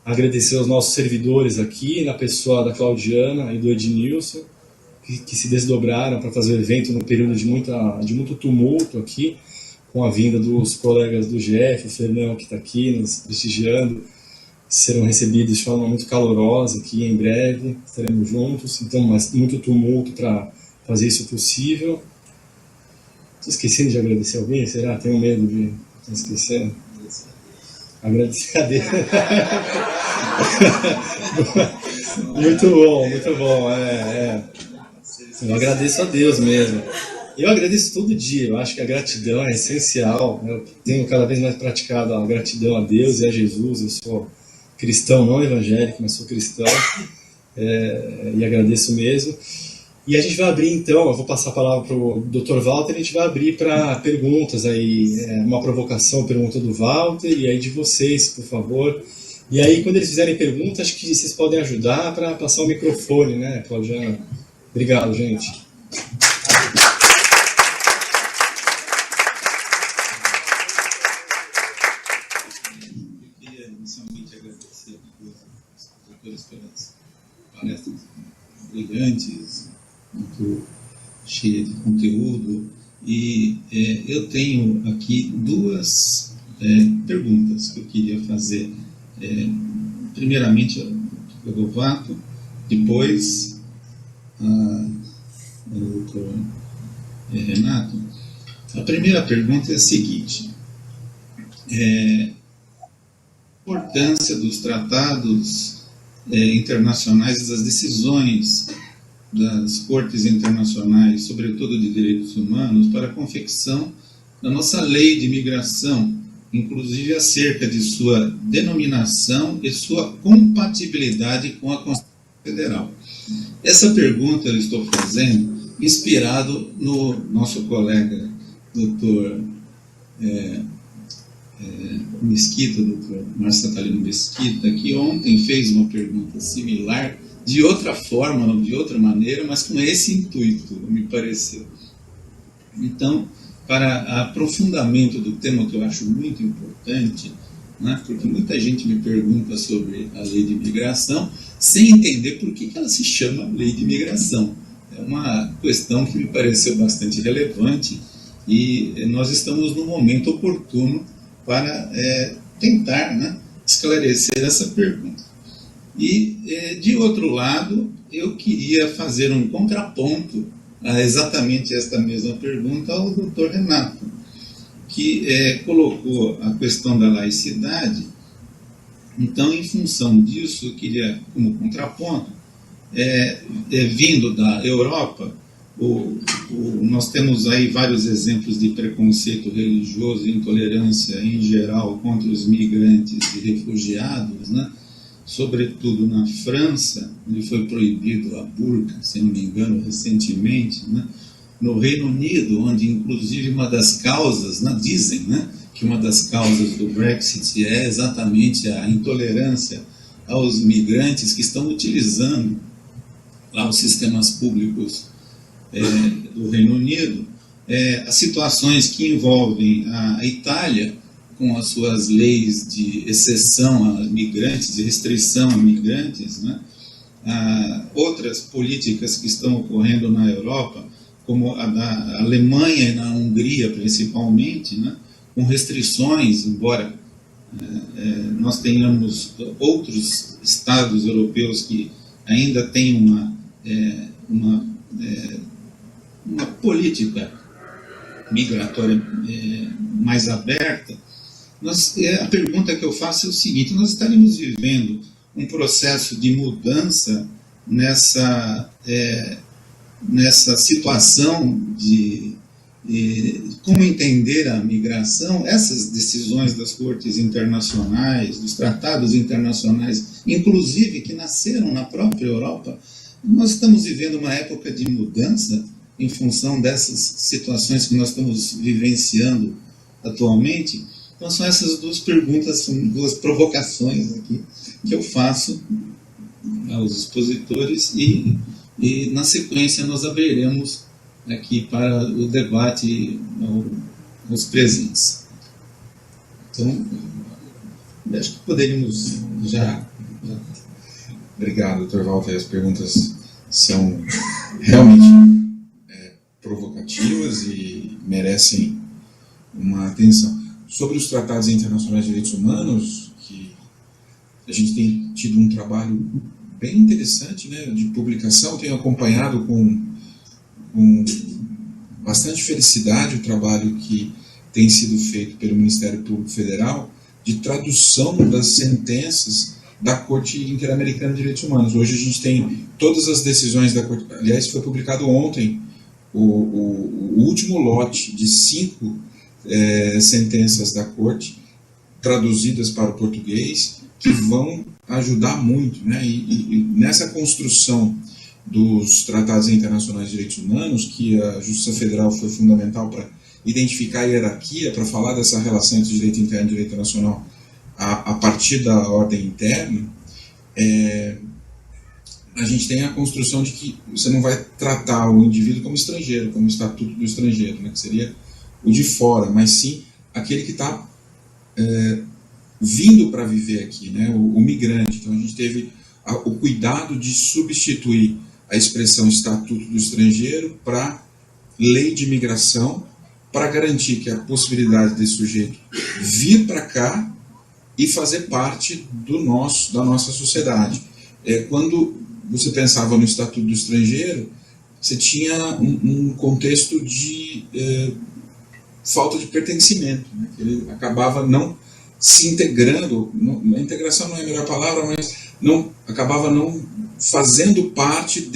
Agradecer aos nossos servidores aqui, na pessoa da Claudiana e do Ednilson, que se desdobraram para fazer o evento no período de muito tumulto aqui, com a vinda dos colegas do Jeff, o Fernão, que está aqui nos prestigiando. Serão recebidos de forma muito calorosa aqui em breve, estaremos juntos. Então, mas muito tumulto para fazer isso possível. Estou esquecendo de agradecer alguém? Será? Tenho medo de esquecer. Agradecer a Deus. Muito bom, muito bom. Eu agradeço a Deus mesmo. Eu agradeço todo dia. Eu acho que a gratidão é essencial. Eu tenho cada vez mais praticado a gratidão a Deus e a Jesus. Eu sou cristão, não evangélico, mas sou cristão. E agradeço mesmo. E a gente vai abrir, então, eu vou passar a palavra para o Dr. Walter, a gente vai abrir para perguntas aí, uma provocação, pergunta do Walter, e aí de vocês, por favor. E aí, quando eles fizerem perguntas, acho que vocês podem ajudar para passar o microfone, né, Claudiana? Obrigado, gente. Eu queria inicialmente agradecer aos doutores pelas palestras brilhantes, muito cheia de conteúdo, e eu tenho aqui duas perguntas que eu queria fazer. Primeiramente, ao Lovato, depois ao doutor Renato. A primeira pergunta é a seguinte: a importância dos tratados internacionais e das decisões das cortes internacionais, sobretudo de direitos humanos, para a confecção da nossa lei de imigração, inclusive acerca de sua denominação e sua compatibilidade com a Constituição Federal. Essa pergunta eu estou fazendo inspirado no nosso colega doutor Mesquita, doutor Márcio Catalino Mesquita, que ontem fez uma pergunta similar, de outra forma, de outra maneira, mas com esse intuito, me pareceu. Então, para aprofundamento do tema, que eu acho muito importante, né, porque muita gente me pergunta sobre a lei de imigração, sem entender por que ela se chama lei de imigração. É uma questão que me pareceu bastante relevante e nós estamos no momento oportuno para tentar, né, esclarecer essa pergunta. E, de outro lado, eu queria fazer um contraponto a exatamente esta mesma pergunta ao Dr. Renato, que colocou a questão da laicidade. Então, em função disso, eu queria, como contraponto, vindo da Europa, nós temos aí vários exemplos de preconceito religioso e intolerância em geral contra os migrantes e refugiados, né? Sobretudo na França, onde foi proibido a burca, se não me engano, recentemente, né? No Reino Unido, onde inclusive uma das causas, né, dizem, né, que uma das causas do Brexit é exatamente a intolerância aos migrantes que estão utilizando lá os sistemas públicos do Reino Unido, as situações que envolvem a Itália, com as suas leis de exceção a migrantes, de restrição a migrantes, né? Outras políticas que estão ocorrendo na Europa, como a da Alemanha e na Hungria principalmente, né? Com restrições, embora nós tenhamos outros estados europeus que ainda têm uma política migratória mais aberta. A pergunta que eu faço é o seguinte: nós estaremos vivendo um processo de mudança nessa situação de como entender a migração, essas decisões das cortes internacionais, dos tratados internacionais, inclusive que nasceram na própria Europa. Nós estamos vivendo uma época de mudança em função dessas situações que nós estamos vivenciando atualmente. Então são essas duas perguntas, são duas provocações aqui que eu faço aos expositores e na sequência nós abriremos aqui para o debate aos presentes. Então, acho que poderíamos já... Obrigado, Dr. Walter. As perguntas são realmente provocativas e merecem uma atenção. Sobre os tratados internacionais de direitos humanos, que a gente tem tido um trabalho bem interessante, né, de publicação, tenho acompanhado com bastante felicidade o trabalho que tem sido feito pelo Ministério Público Federal de tradução das sentenças da Corte Interamericana de Direitos Humanos. Hoje a gente tem todas as decisões da Corte. Aliás, foi publicado ontem o último lote de 5 sentenças da Corte traduzidas para o português, que vão ajudar muito, né? E nessa construção dos tratados internacionais de direitos humanos, que a Justiça Federal foi fundamental para identificar a hierarquia, para falar dessa relação entre direito interno e direito internacional a partir da ordem interna, a gente tem a construção de que você não vai tratar o indivíduo como estrangeiro, como estatuto do estrangeiro, né, que seria o de fora, mas sim aquele que está vindo para viver aqui, né, o migrante. Então a gente teve o cuidado de substituir a expressão estatuto do estrangeiro para lei de imigração, para garantir que a possibilidade desse sujeito vir para cá e fazer parte da nossa sociedade. Quando você pensava no estatuto do estrangeiro, você tinha um contexto de falta de pertencimento, né? Ele acabava não se integrando, a integração não é a melhor palavra, mas acabava não fazendo parte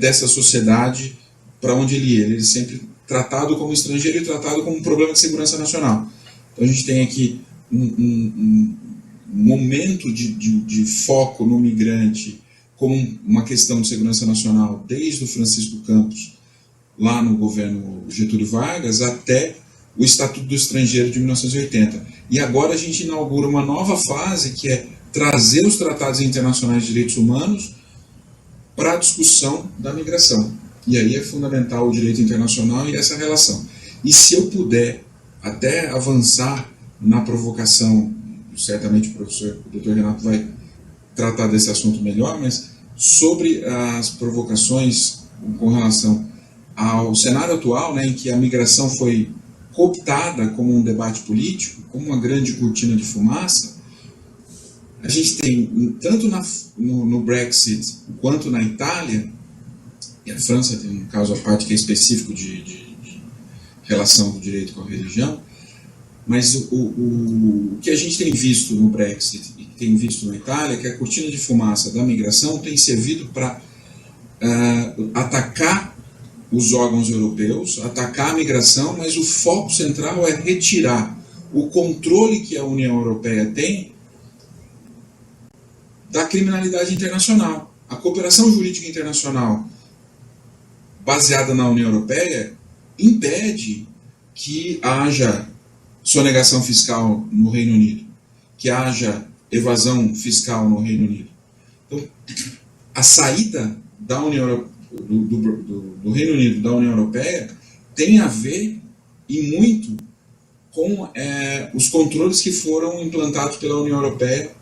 dessa sociedade para onde ele ia. Ele sempre tratado como estrangeiro e tratado como um problema de segurança nacional. Então a gente tem aqui um momento de foco no migrante como uma questão de segurança nacional desde o Francisco Campos, lá no governo Getúlio Vargas, até o Estatuto do Estrangeiro de 1980. E agora a gente inaugura uma nova fase, que é trazer os tratados internacionais de direitos humanos para a discussão da migração. E aí é fundamental o direito internacional e essa relação. E se eu puder até avançar na provocação, certamente o professor, o Dr. Renato vai tratar desse assunto melhor, mas sobre as provocações com relação ao cenário atual, né, em que a migração foi cooptada como um debate político, como uma grande cortina de fumaça, a gente tem, tanto no Brexit quanto na Itália, e a França tem um caso à parte que é específico relação do direito com a religião, mas o que a gente tem visto no Brexit e tem visto na Itália é que a cortina de fumaça da migração tem servido para atacar os órgãos europeus, atacar a migração, mas o foco central é retirar o controle que a União Europeia tem da criminalidade internacional. A cooperação jurídica internacional baseada na União Europeia impede que haja sonegação fiscal no Reino Unido, que haja evasão fiscal no Reino Unido. Então, a saída da União, do Reino Unido da União Europeia tem a ver, e muito, com os controles que foram implantados pela União Europeia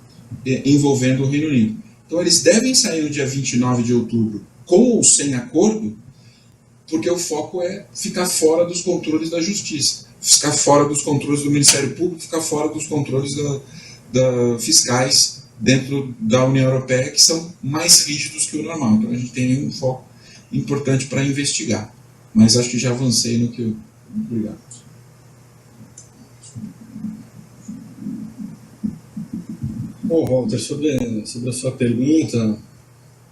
envolvendo o Reino Unido. Então, eles devem sair no dia 29 de outubro, com ou sem acordo, porque o foco é ficar fora dos controles da justiça, ficar fora dos controles do Ministério Público, ficar fora dos controles fiscais dentro da União Europeia, que são mais rígidos que o normal. Então, a gente tem um foco importante para investigar. Mas acho que já avancei no que eu... Obrigado. Bom, Walter, sobre a sua pergunta,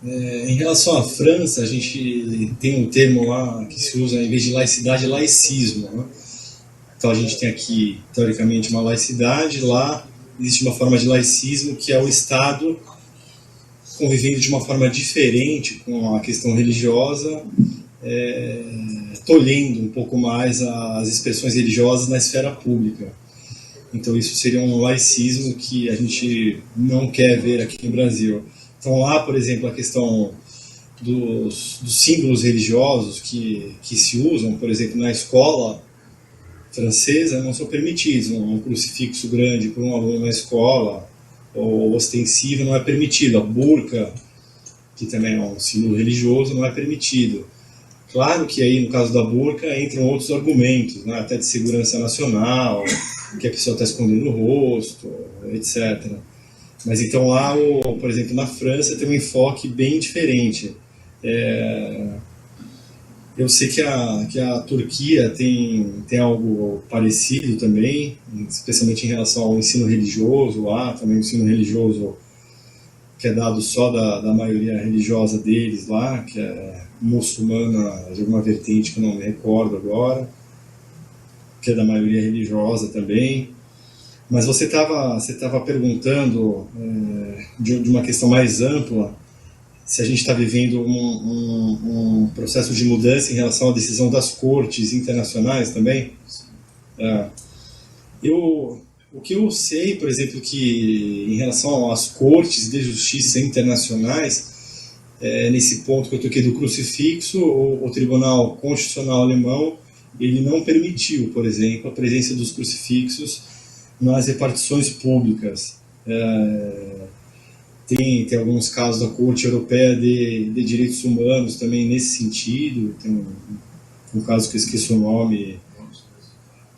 em relação à França, a gente tem um termo lá que se usa, em vez de laicidade, laicismo, né? Então a gente tem aqui, teoricamente, uma laicidade, lá existe uma forma de laicismo, que é o Estado convivendo de uma forma diferente com a questão religiosa, tolhendo um pouco mais as expressões religiosas na esfera pública. Então isso seria um laicismo que a gente não quer ver aqui no Brasil. Então lá, por exemplo, a questão dos símbolos religiosos que se usam, por exemplo, na escola francesa, não são permitidos. Um crucifixo grande para um aluno na escola, ou ostensivo, não é permitido. A burca, que também é um símbolo religioso, não é permitido. Claro que aí, no caso da burca, entram outros argumentos, né, até de segurança nacional, que a pessoa está escondendo o rosto, etc. Mas então lá, por exemplo, na França tem um enfoque bem diferente. Eu sei que a Turquia tem algo parecido também, especialmente em relação ao ensino religioso lá, também o ensino religioso que é dado só da maioria religiosa deles lá, que é muçulmana de alguma vertente que eu não me recordo agora, que é da maioria religiosa também. Mas você estava perguntando de uma questão mais ampla, se a gente está vivendo um processo de mudança em relação à decisão das cortes internacionais também. O que eu sei, por exemplo, que em relação às cortes de justiça internacionais, nesse ponto que eu toquei do crucifixo, o Tribunal Constitucional Alemão ele não permitiu, por exemplo, a presença dos crucifixos nas repartições públicas. Tem alguns casos da Corte Europeia de Direitos Humanos também nesse sentido. Tem um caso que eu esqueci o nome,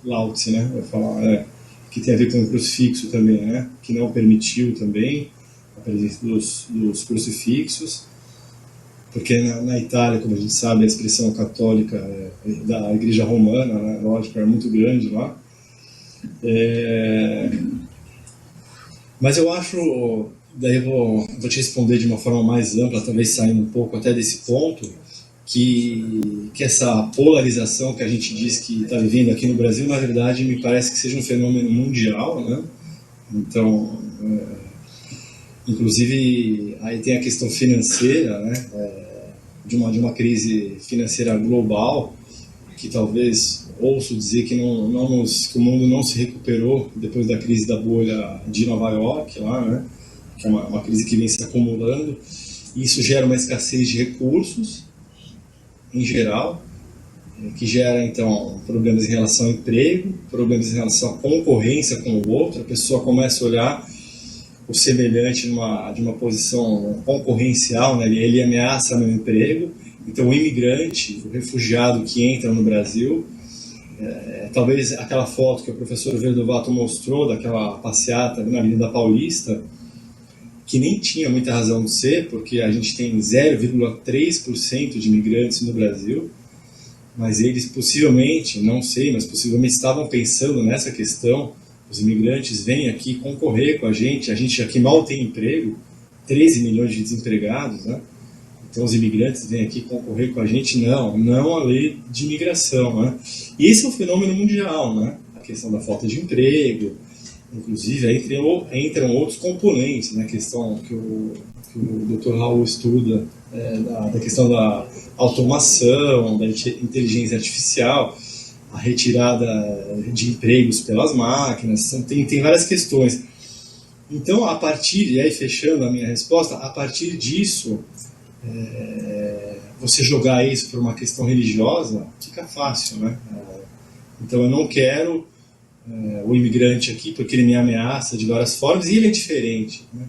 Lautze, né? Vou falar, que tem a ver com o crucifixo também, né? Que não permitiu também a presença dos crucifixos, porque na Itália, como a gente sabe, a expressão católica da Igreja Romana, né? Lógico, é muito grande lá. Mas eu acho, daí eu vou te responder de uma forma mais ampla, talvez saindo um pouco até desse ponto, que essa polarização que a gente diz que está vivendo aqui no Brasil, na verdade, me parece que seja um fenômeno mundial, né? Então, inclusive, aí tem a questão financeira, né? De uma crise financeira global, que talvez ouço dizer que que o mundo não se recuperou depois da crise da bolha de Nova York, lá, né? Que é uma crise que vem se acumulando, e isso gera uma escassez de recursos, em geral, que gera, então, problemas em relação ao emprego, problemas em relação à concorrência com o outro. A pessoa começa a olhar o semelhante de uma posição concorrencial, né? Ele ameaça meu emprego. Então, o imigrante, o refugiado que entra no Brasil, talvez aquela foto que o professor Verdovato mostrou, daquela passeata na Avenida Paulista, que nem tinha muita razão de ser, porque a gente tem 0,3% de imigrantes no Brasil. mas eles possivelmente, não sei, mas possivelmente estavam pensando nessa questão. Os imigrantes vêm aqui concorrer com a gente aqui mal tem emprego, 13 milhões de desempregados, né? Então os imigrantes vêm aqui concorrer com a gente, não a lei de imigração, né? E esse é um fenômeno mundial, né? A questão da falta de emprego, inclusive aí entram outros componentes, né? A questão que o Dr. Raul estuda, da questão da automação, da inteligência artificial, a retirada de empregos pelas máquinas, tem várias questões. Então, a partir, e aí fechando a minha resposta, a partir disso, você jogar isso para uma questão religiosa, fica fácil, né? Então, eu não quero o imigrante aqui porque ele me ameaça de várias formas e ele é diferente, né?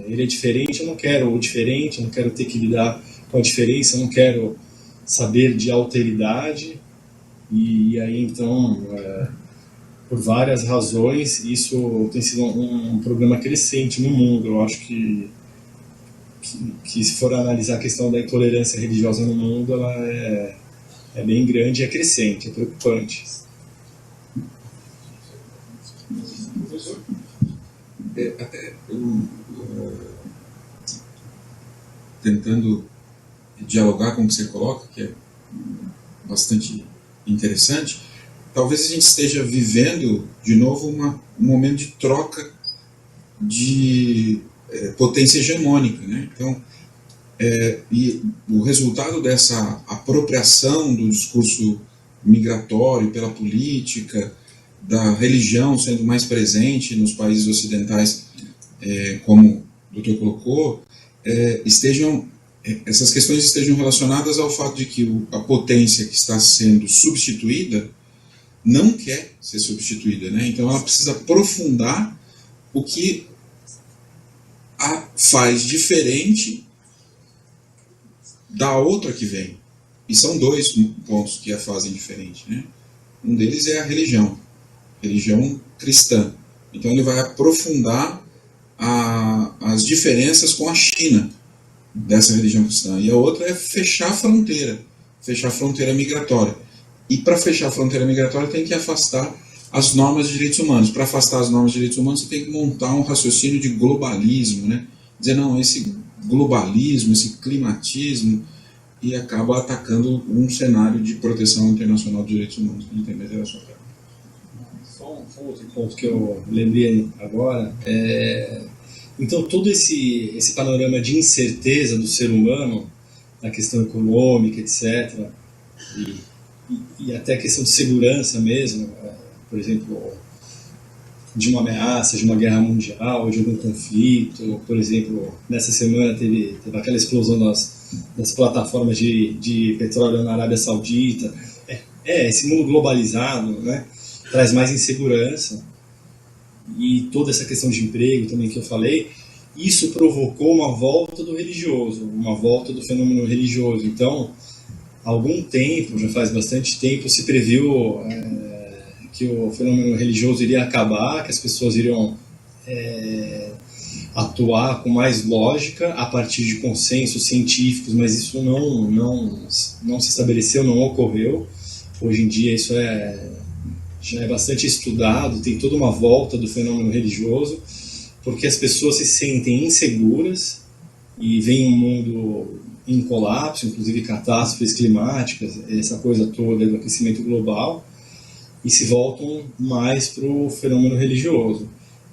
Ele é diferente, eu não quero o diferente, eu não quero ter que lidar com a diferença, eu não quero saber de alteridade. E aí, então, por várias razões, isso tem sido um problema crescente no mundo. Eu acho que se for analisar a questão da intolerância religiosa no mundo, ela é bem grande e é crescente, é preocupante. Tentando dialogar com o que você coloca, que é bastante interessante, talvez a gente esteja vivendo de novo um momento de troca de potência hegemônica, né? Então, e o resultado dessa apropriação do discurso migratório pela política, da religião sendo mais presente nos países ocidentais, como o doutor colocou, essas questões estejam relacionadas ao fato de que a potência que está sendo substituída não quer ser substituída, né? Então ela precisa aprofundar o que a faz diferente da outra que vem. E são dois pontos que a fazem diferente, né? Um deles é a religião cristã. Então ele vai aprofundar as diferenças com a China dessa religião cristã. E a outra é fechar a fronteira migratória. E para fechar a fronteira migratória tem que afastar as normas de direitos humanos. Para afastar as normas de direitos humanos você tem que montar um raciocínio de globalismo, né? Dizer, não, esse globalismo, esse climatismo, e acaba atacando um cenário de proteção internacional de direitos humanos que não tem mais relação. Só um outro ponto que eu lembrei agora então todo esse panorama de incerteza do ser humano, na questão econômica, etc., e até a questão de segurança mesmo, por exemplo, de uma ameaça, de uma guerra mundial, de algum conflito. Por exemplo, nessa semana teve aquela explosão das plataformas de petróleo na Arábia Saudita. Esse mundo globalizado, né, traz mais insegurança, e toda essa questão de emprego também que eu falei, isso provocou uma volta do religioso, uma volta do fenômeno religioso. Então, há algum tempo, já faz bastante tempo, se previu que o fenômeno religioso iria acabar, que as pessoas iriam atuar com mais lógica a partir de consensos científicos, mas isso não se estabeleceu, não ocorreu. Hoje em dia isso já é bastante estudado, tem toda uma volta do fenômeno religioso, porque as pessoas se sentem inseguras e veem um mundo em colapso, inclusive catástrofes climáticas, essa coisa toda do aquecimento global, e se voltam mais para o fenômeno religioso.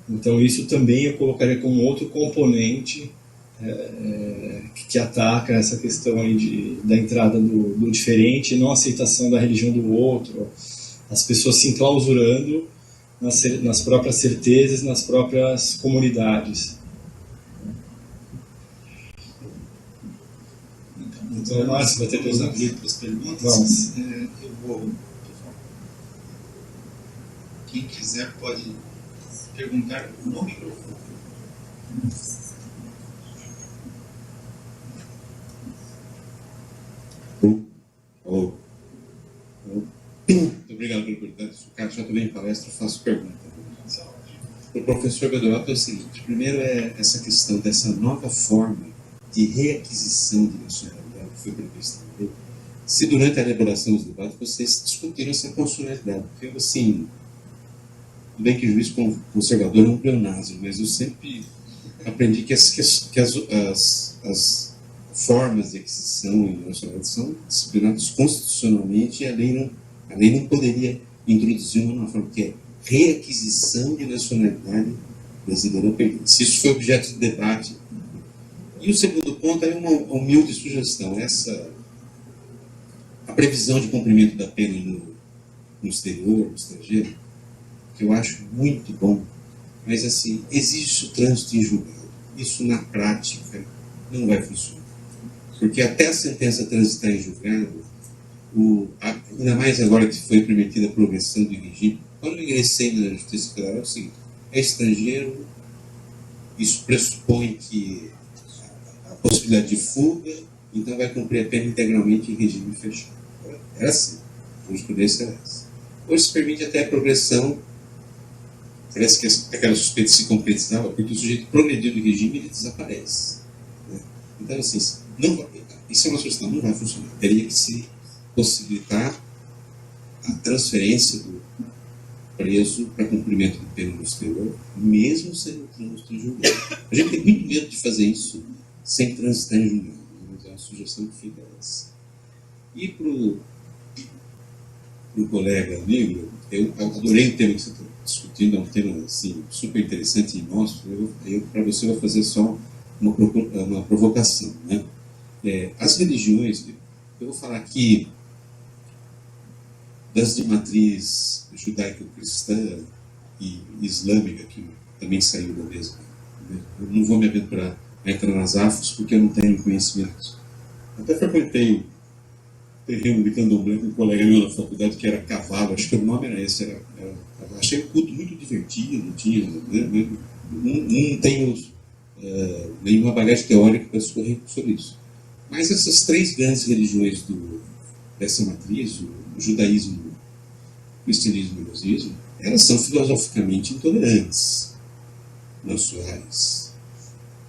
Então isso também eu colocaria como outro componente que ataca essa questão aí da entrada do diferente e não aceitação da religião do outro, as pessoas se enclausurando nas próprias certezas, nas próprias comunidades. Então, Márcio, vai ter Vamos abrir para as perguntas. Vamos. Eu vou. Quem quiser pode perguntar no microfone. Alô. Muito obrigado pela oportunidade. Sou Carlos, já estou em palestra, faço pergunta. O professor Bedorato é o seguinte: primeiro é essa questão dessa nova forma de reaquisição de nacionalidade que foi prevista na lei, se durante a elaboração dos debates vocês discutiram essa constitucionalidade. Porque, assim, tudo bem que o juiz conservador é um pleonasmo, mas eu sempre aprendi que as formas de aquisição e nacionalidade são disciplinadas constitucionalmente e a lei não poderia introduzir uma nova forma, que é reaquisição de nacionalidade brasileira perdida. Se isso foi objeto de debate. E o segundo ponto é uma humilde sugestão. A previsão de cumprimento da pena no exterior, no estrangeiro, que eu acho muito bom, mas assim, existe o trânsito em julgado. Isso na prática não vai funcionar. Porque até a sentença transitar em julgado, ainda mais agora que foi permitida a progressão do regime, quando eu ingressei na Justiça Federal, é o seguinte: é estrangeiro, isso pressupõe que a possibilidade de fuga, então vai cumprir a pena integralmente em regime fechado. Era assim, a jurisprudência era essa. Hoje se permite até a progressão, parece que aquela suspeita se concretizava, porque o sujeito progrediu do regime e ele desaparece. Né? Então, assim, isso é uma sugestão, não vai funcionar. Teria que se possibilitar a transferência do preso para cumprimento de pena no exterior, mesmo sem o trânsito em julgado. A gente tem muito medo de fazer isso sem transitar em julgado. Mas é uma sugestão que fica essa. E para o colega amigo, eu adorei o tema que você está discutindo, é um tema assim, super interessante e nosso. Para você, vou fazer só uma provocação. Né? As religiões, eu vou falar aqui das de matriz judaico-cristã e islâmica, que também saiu da mesma. Eu não vou me aventurar a entrar nas afros, porque eu não tenho conhecimento. Até frequentei o terreno de Candomblé com um colega meu na faculdade, que era Cavalo, acho que o nome era esse. Achei o culto muito divertido, tinha, né? Não tenho nenhuma bagagem teórica para discorrer sobre isso. Mas essas três grandes religiões dessa matriz, o judaísmo, o cristianismo e o budismo, elas são filosoficamente intolerantes nas suas raízes.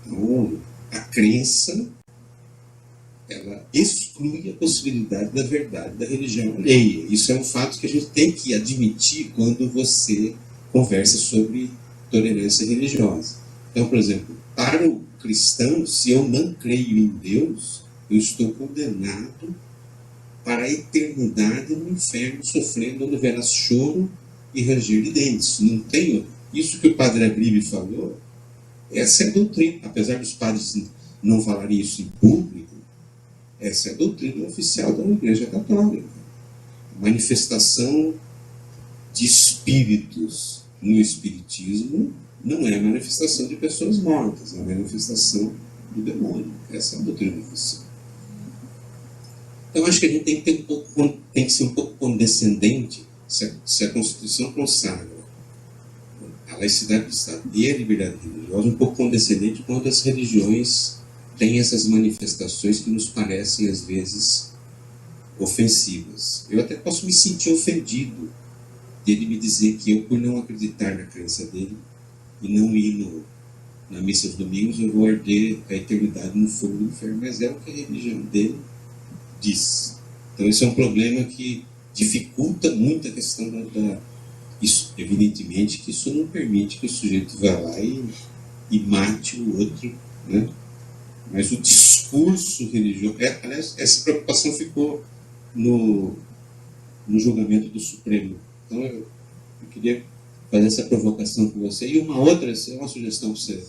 Então, a crença, ela exclui a possibilidade da verdade da religião alheia. Isso é um fato que a gente tem que admitir quando você conversa sobre tolerância religiosa. Então, por exemplo, para o cristão, se eu não creio em Deus, eu estou condenado para a eternidade no inferno, sofrendo onde haverá choro e ranger de dentes. Não tenho isso que o padre Abribe falou. Essa é a doutrina, apesar dos padres não falarem isso em público, essa é a doutrina oficial da Igreja Católica. A manifestação de espíritos no espiritismo não é a manifestação de pessoas mortas, é a manifestação do demônio. Essa é a doutrina oficial. Então, acho que a gente tem que ser um pouco condescendente se a Constituição consagra a laicidade do Estado e a liberdade religiosa, um pouco condescendente quando as religiões têm essas manifestações que nos parecem, às vezes, ofensivas. Eu até posso me sentir ofendido dele me dizer que eu, por não acreditar na crença dele e não ir na missa dos domingos, eu vou arder a eternidade no fogo do inferno, mas é o que a religião dele diz. Então, esse é um problema que dificulta muito a questão isso, evidentemente que isso não permite que o sujeito vá lá e mate o outro, né? Mas o discurso religioso, aliás, essa preocupação ficou no julgamento do Supremo. Então eu queria fazer essa provocação com você. E uma outra, essa é uma sugestão para você,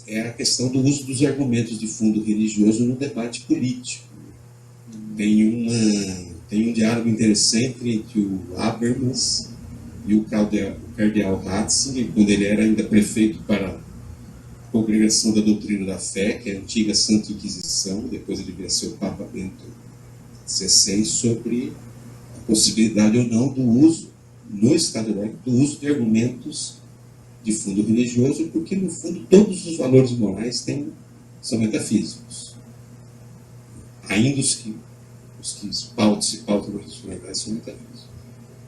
é a questão do uso dos argumentos de fundo religioso no debate político. Tem um diálogo interessante entre o Habermas e o cardeal Ratzinger, quando ele era ainda prefeito para a Congregação da Doutrina da Fé, que é a antiga Santa Inquisição, depois ele veio a ser o Papa Bento XVI, sobre a possibilidade ou não do uso, no Estado laico, do uso de argumentos de fundo religioso, porque, no fundo, todos os valores morais são metafísicos. Ainda os que se pautam na racionalidade são metafísicos.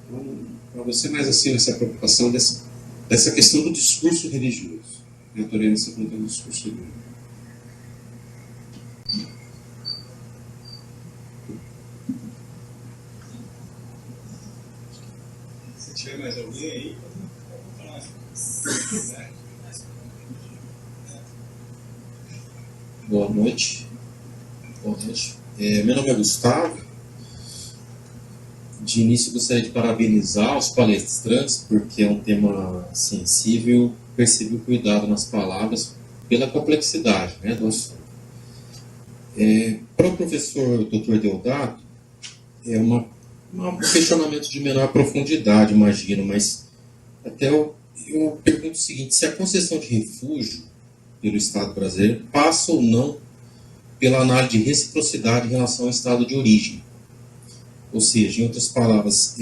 Então, para você, mais assim, essa preocupação dessa questão do discurso religioso, a tolerância contra o discurso religioso. mais alguém aí? Boa noite. Boa noite. Meu nome é Gustavo. De início, gostaria de parabenizar os palestrantes, porque é um tema sensível. Percebi o cuidado nas palavras pela complexidade, né, do assunto. Para o professor Dr. Deodato, é um questionamento de menor profundidade, imagino, mas até eu pergunto o seguinte: se a concessão de refúgio pelo Estado brasileiro passa ou não pela análise de reciprocidade em relação ao Estado de origem. Ou seja, em outras palavras,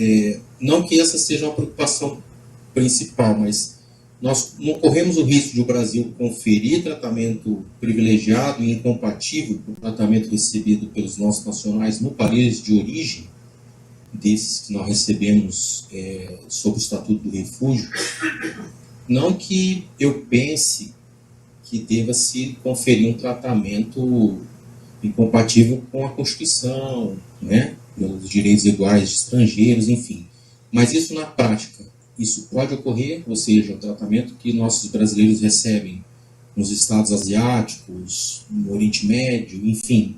não que essa seja uma preocupação principal, mas nós não corremos o risco de o Brasil conferir tratamento privilegiado e incompatível com o tratamento recebido pelos nossos nacionais no país de origem, desses que nós recebemos sob o Estatuto do Refúgio. Não que eu pense que deva se conferir um tratamento incompatível com a Constituição, né, pelos direitos iguais de estrangeiros, enfim. Mas isso na prática, isso pode ocorrer, ou seja, o tratamento que nossos brasileiros recebem nos estados asiáticos, no Oriente Médio, enfim,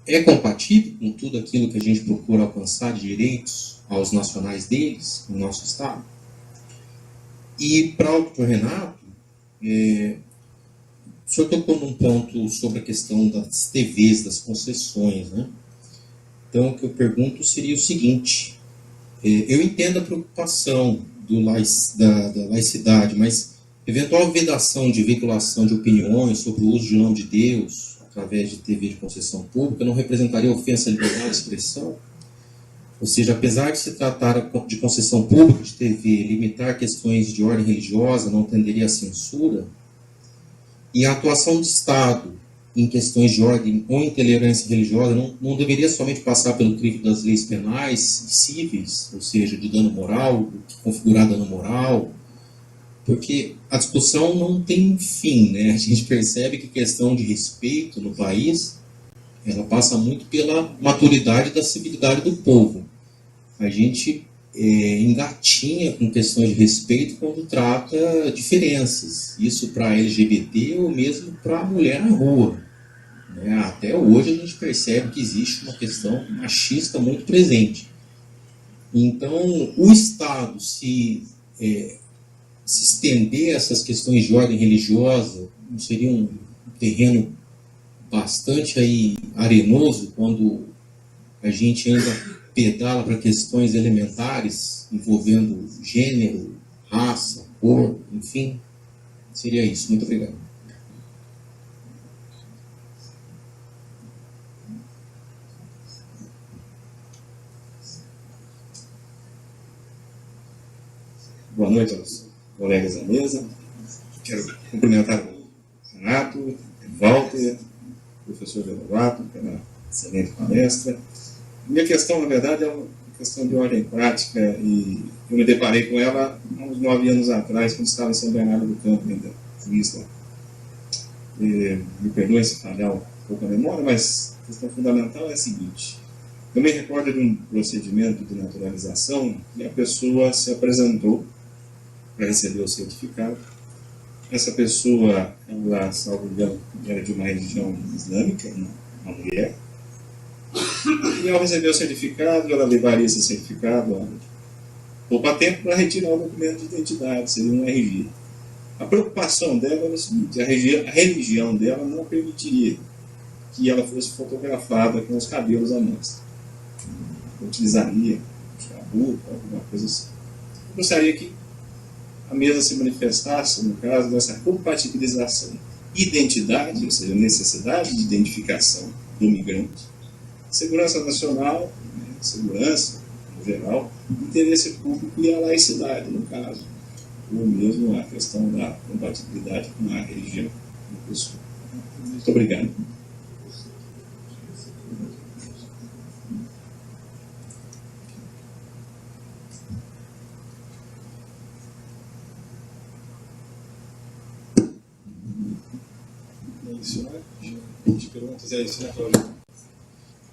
é compatível com tudo aquilo que a gente procura alcançar de direitos aos nacionais deles, no nosso estado? E para o Dr. Renato, o senhor tocou num ponto sobre a questão das TVs, das concessões, né? Então, o que eu pergunto seria o seguinte: eu entendo a preocupação da laicidade, mas eventual vedação de veiculação de opiniões sobre o uso de nome de Deus através de TV de concessão pública não representaria ofensa à liberdade de expressão? Ou seja, apesar de se tratar de concessão pública de TV, limitar questões de ordem religiosa não tenderia à censura? E a atuação do Estado em questões de ordem ou intolerância religiosa não deveria somente passar pelo crivo das leis penais e cíveis, ou seja, de dano moral, configurar dano moral, porque a discussão não tem fim, né? A gente percebe que a questão de respeito no país, ela passa muito pela maturidade da civilidade do povo. A gente engatinha com questões de respeito quando trata diferenças, isso para LGBT ou mesmo para a mulher na rua, né? Até hoje a gente percebe que existe uma questão machista muito presente. Então, o Estado se estender essas questões de ordem religiosa, não seria um terreno bastante aí arenoso quando a gente ainda pedala para questões elementares envolvendo gênero, raça, cor, enfim? Seria isso. Muito obrigado. Boa noite aos colegas da mesa. Quero cumprimentar o Renato, o Walter, o professor Deodato pela excelente palestra. Minha questão, na verdade, é uma questão de ordem prática, e eu me deparei com ela há uns 9 anos atrás, quando estava em São Bernardo do Campo, ainda, juiz lá. Me perdoem se falhar um pouco a memória, mas a questão fundamental é a seguinte: eu me recordo de um procedimento de naturalização e a pessoa se apresentou para receber o certificado. Essa pessoa, ela, salvo engano, era de uma religião islâmica, uma mulher. E ao receber o certificado, ela levaria esse certificado a poupa-tempo para retirar o documento de identidade, seria um RG. A preocupação dela era o seguinte: a religião dela não permitiria que ela fosse fotografada com os cabelos à mostra. Utilizaria chabu, alguma coisa assim. Eu gostaria que a mesa se manifestasse, no caso dessa compatibilização, identidade, ou seja, necessidade de identificação do migrante, segurança nacional, segurança no geral, interesse público e a laicidade, no caso, ou mesmo a questão da compatibilidade com a religião da pessoa. Muito obrigado. Isso, né? De perguntas é isso, né, Cláudio?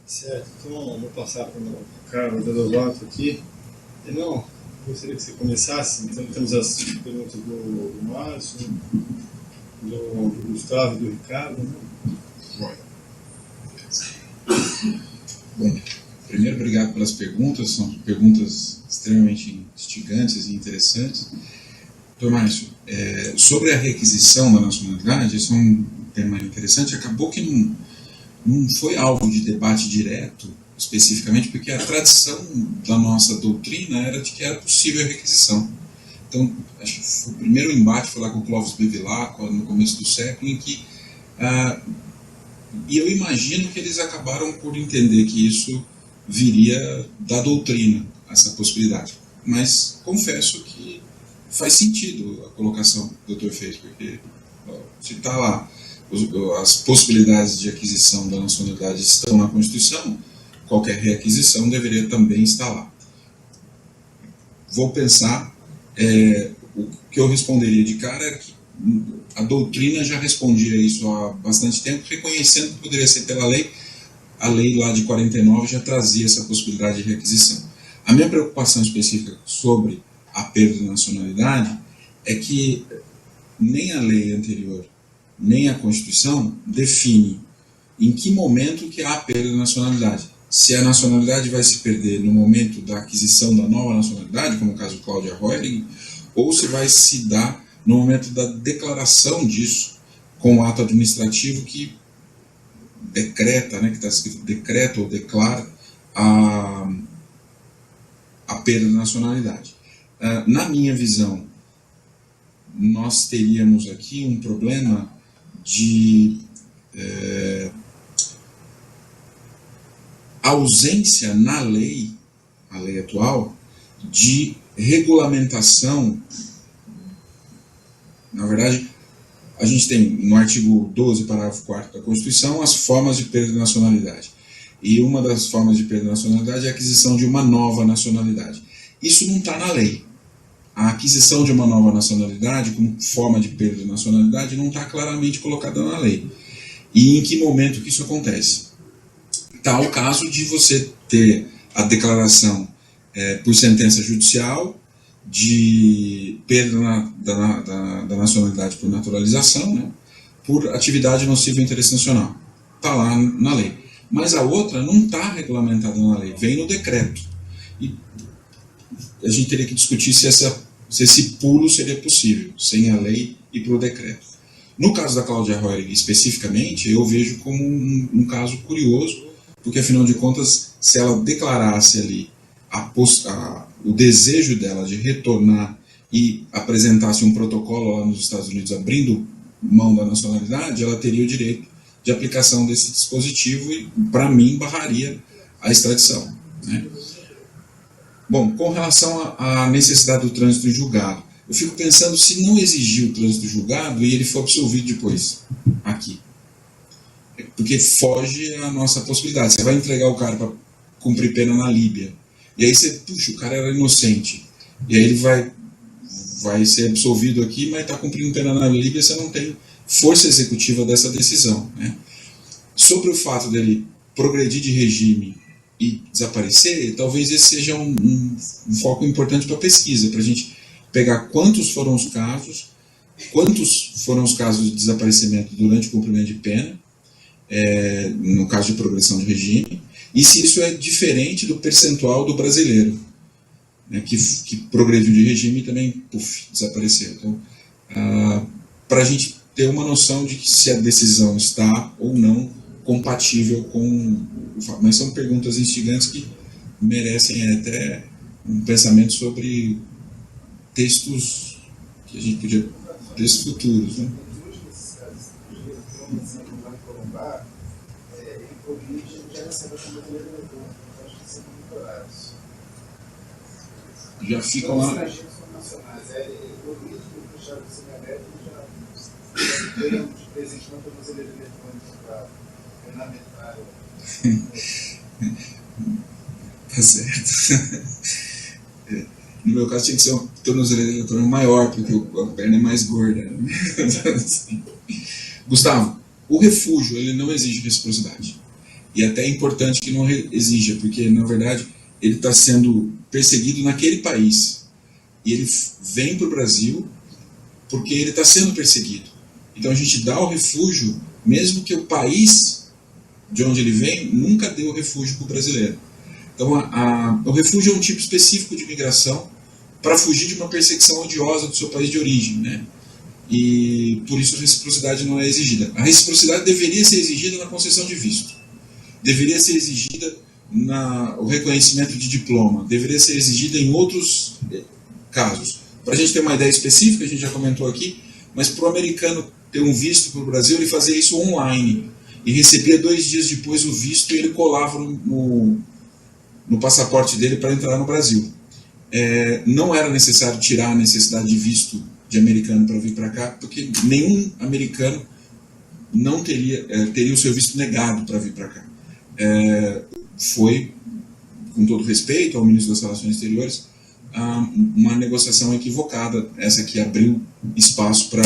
Certo, então vou passar para o Carlos Deodato aqui. Não, Gostaria que você começasse. Então, temos as perguntas do Márcio, do Gustavo e do Ricardo. Né? Bom, primeiro, obrigado pelas perguntas, são perguntas extremamente instigantes e interessantes. Doutor Márcio, sobre a requisição da nacionalidade, esse é um tema interessante, acabou que não foi alvo de debate direto, especificamente, porque a tradição da nossa doutrina era de que era possível a requisição. Então, acho que o primeiro embate foi lá com o Clóvis Bevilacqua, no começo do século, em que, e eu imagino que eles acabaram por entender que isso viria da doutrina, essa possibilidade. Mas confesso que faz sentido a colocação que o doutor fez, porque se está lá, as possibilidades de aquisição da nacionalidade estão na Constituição, qualquer requisição deveria também estar lá. Vou pensar, o que eu responderia de cara é que a doutrina já respondia isso há bastante tempo, reconhecendo que poderia ser pela lei. A lei lá de 49 já trazia essa possibilidade de requisição. A minha preocupação específica sobre a perda de nacionalidade é que nem a lei anterior, nem a Constituição define em que momento que há a perda de nacionalidade. Se a nacionalidade vai se perder no momento da aquisição da nova nacionalidade, como o caso de Cláudia Roehring, ou se vai se dar no momento da declaração disso com o ato administrativo que decreta, né, que está escrito decreta ou declara a perda da nacionalidade. Na minha visão, nós teríamos aqui um problema de ausência na lei, a lei atual, de regulamentação. Na verdade, a gente tem no artigo 12, parágrafo 4º da Constituição, as formas de perda de nacionalidade. E uma das formas de perda de nacionalidade é a aquisição de uma nova nacionalidade. Isso não está na lei. A aquisição de uma nova nacionalidade, como forma de perda de nacionalidade, não está claramente colocada na lei. E em que momento que isso acontece? Está o caso de você ter a declaração por sentença judicial de perda da nacionalidade por naturalização, né, por atividade nociva ao interesse nacional. Está lá na lei. Mas a outra não está regulamentada na lei, vem no decreto. E a gente teria que discutir se esse pulo seria possível, sem a lei e pelo decreto. No caso da Cláudia Roehring, especificamente, eu vejo como um caso curioso, porque, afinal de contas, se ela declarasse ali o desejo dela de retornar e apresentasse um protocolo lá nos Estados Unidos abrindo mão da nacionalidade, ela teria o direito de aplicação desse dispositivo e, para mim, barraria a extradição, né? Bom, com relação à necessidade do trânsito julgado, eu fico pensando se não exigir o trânsito julgado e ele for absolvido depois, aqui. Porque foge a nossa possibilidade. Você vai entregar o cara para cumprir pena na Líbia, e aí você, puxa, o cara era inocente, e aí ele vai ser absolvido aqui, mas está cumprindo pena na Líbia, você não tem força executiva dessa decisão, né? Sobre o fato dele progredir de regime e desaparecer, talvez esse seja um foco importante para a pesquisa, para a gente pegar quantos foram os casos de desaparecimento durante o cumprimento de pena, no caso de progressão de regime, e se isso é diferente do percentual do brasileiro, né, que progrediu de regime e também desapareceu. Então, para a gente ter uma noção de que se a decisão está ou não compatível com o fato. Mas são perguntas instigantes que merecem até um pensamento sobre textos que a gente podia, textos futuros, né? Já ficam lá. Tá certo. No meu caso tinha que ser uma tornozeleira eletrônica maior, porque a perna é mais gorda. Gustavo, o refúgio ele não exige reciprocidade. E até é importante que não exija, porque na verdade ele está sendo perseguido naquele país. e ele vem para o Brasil porque ele está sendo perseguido. Então a gente dá o refúgio, mesmo que o país de onde ele vem nunca deu refúgio para o brasileiro. Então o refúgio é um tipo específico de migração para fugir de uma perseguição odiosa do seu país de origem, né? E por isso a reciprocidade não é exigida. A reciprocidade deveria ser exigida na concessão de visto, deveria ser exigida o reconhecimento de diploma, deveria ser exigida em outros casos. Para a gente ter uma ideia específica, a gente já comentou aqui, mas para o americano ter um visto para o Brasil, ele fazia isso online e recebia 2 dias depois o visto e ele colava no passaporte dele para entrar no Brasil. Não era necessário tirar a necessidade de visto de americano para vir para cá, porque nenhum americano não teria o seu visto negado para vir para cá. Foi, com todo respeito ao ministro das Relações Exteriores, uma negociação equivocada, essa que abriu espaço para...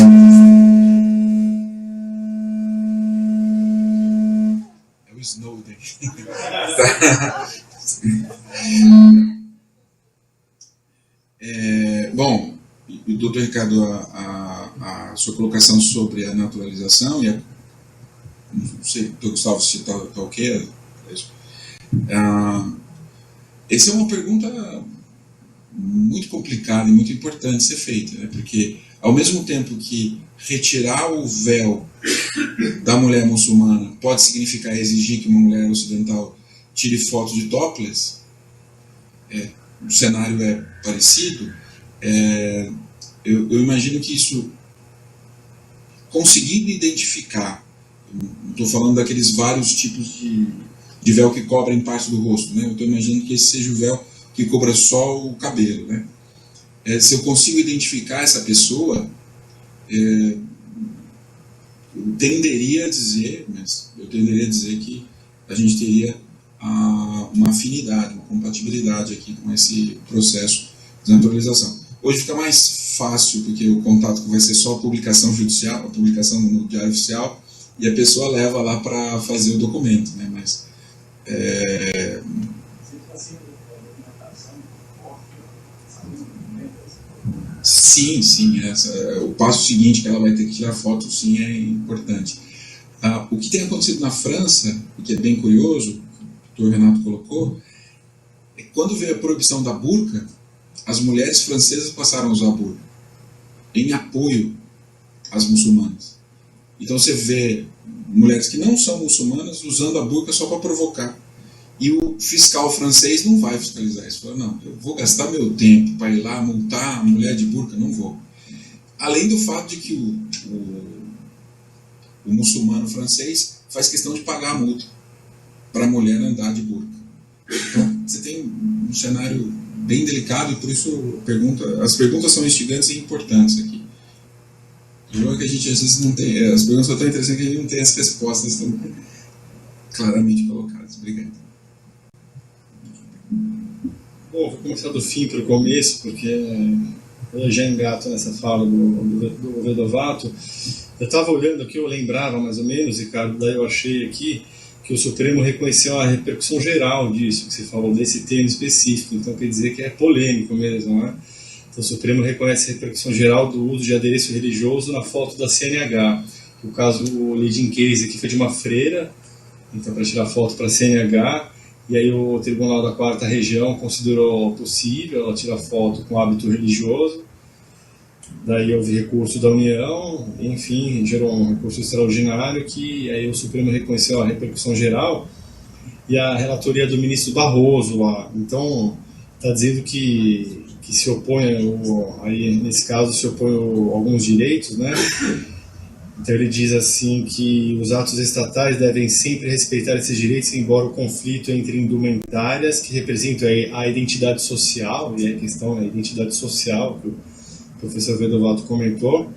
É o Snowden. Bom, doutor Ricardo, a sua colocação sobre a naturalização, e não sei, doutor Gustavo, se está ok? Essa é uma pergunta muito complicada e muito importante de ser feita, né? Porque ao mesmo tempo que retirar o véu da mulher muçulmana pode significar exigir que uma mulher ocidental tire foto de topless, o cenário é parecido, eu imagino que isso, conseguindo identificar, estou falando daqueles vários tipos de véu que cobrem parte do rosto, né? Eu estou imaginando que esse seja o véu que cobra só o cabelo, né? Se eu consigo identificar essa pessoa, eu tenderia a dizer que a gente teria uma afinidade, uma compatibilidade aqui com esse processo de naturalização. Hoje fica mais fácil, porque o contato vai ser só a publicação judicial, a publicação no Diário Oficial, e a pessoa leva lá para fazer o documento, né? Mas sim, o passo seguinte que ela vai ter que tirar foto, sim, é importante. O que tem acontecido na França, e que é bem curioso, que o doutor Renato colocou, é que quando veio a proibição da burca, as mulheres francesas passaram a usar a burca em apoio às muçulmanas. Então você vê mulheres que não são muçulmanas usando a burca só para provocar. E o fiscal francês não vai fiscalizar isso. Fala, não, eu vou gastar meu tempo para ir lá multar a mulher de burca? Não vou. Além do fato de que o muçulmano francês faz questão de pagar a multa para a mulher andar de burca. Então, você tem um cenário bem delicado e por isso as perguntas são instigantes e importantes aqui. O problema é que a gente às vezes não tem, as perguntas são tão interessantes que a gente não tem as respostas tão claramente colocadas. Obrigado. Bom, vou começar do fim para o começo, porque eu já engato nessa fala do Vedovato. Eu estava olhando aqui, eu lembrava mais ou menos, Ricardo, daí eu achei aqui que o Supremo reconheceu a repercussão geral disso, que você falou desse tema específico, então quer dizer que é polêmico mesmo, né? Então o Supremo reconhece a repercussão geral do uso de adereço religioso na foto da CNH. O caso, o leading case aqui foi de uma freira, então para tirar foto para a CNH, e aí o Tribunal da 4ª Região considerou possível ela tirar foto com hábito religioso. Daí houve recurso da União, enfim, gerou um recurso extraordinário que aí o Supremo reconheceu a repercussão geral e a relatoria do ministro Barroso lá. Então, está dizendo que se opõe, aí nesse caso se opõe alguns direitos, né? Então ele diz assim que os atos estatais devem sempre respeitar esses direitos, embora o conflito entre indumentárias que representam a identidade social, e a questão da identidade social, que o professor Vedovato comentou,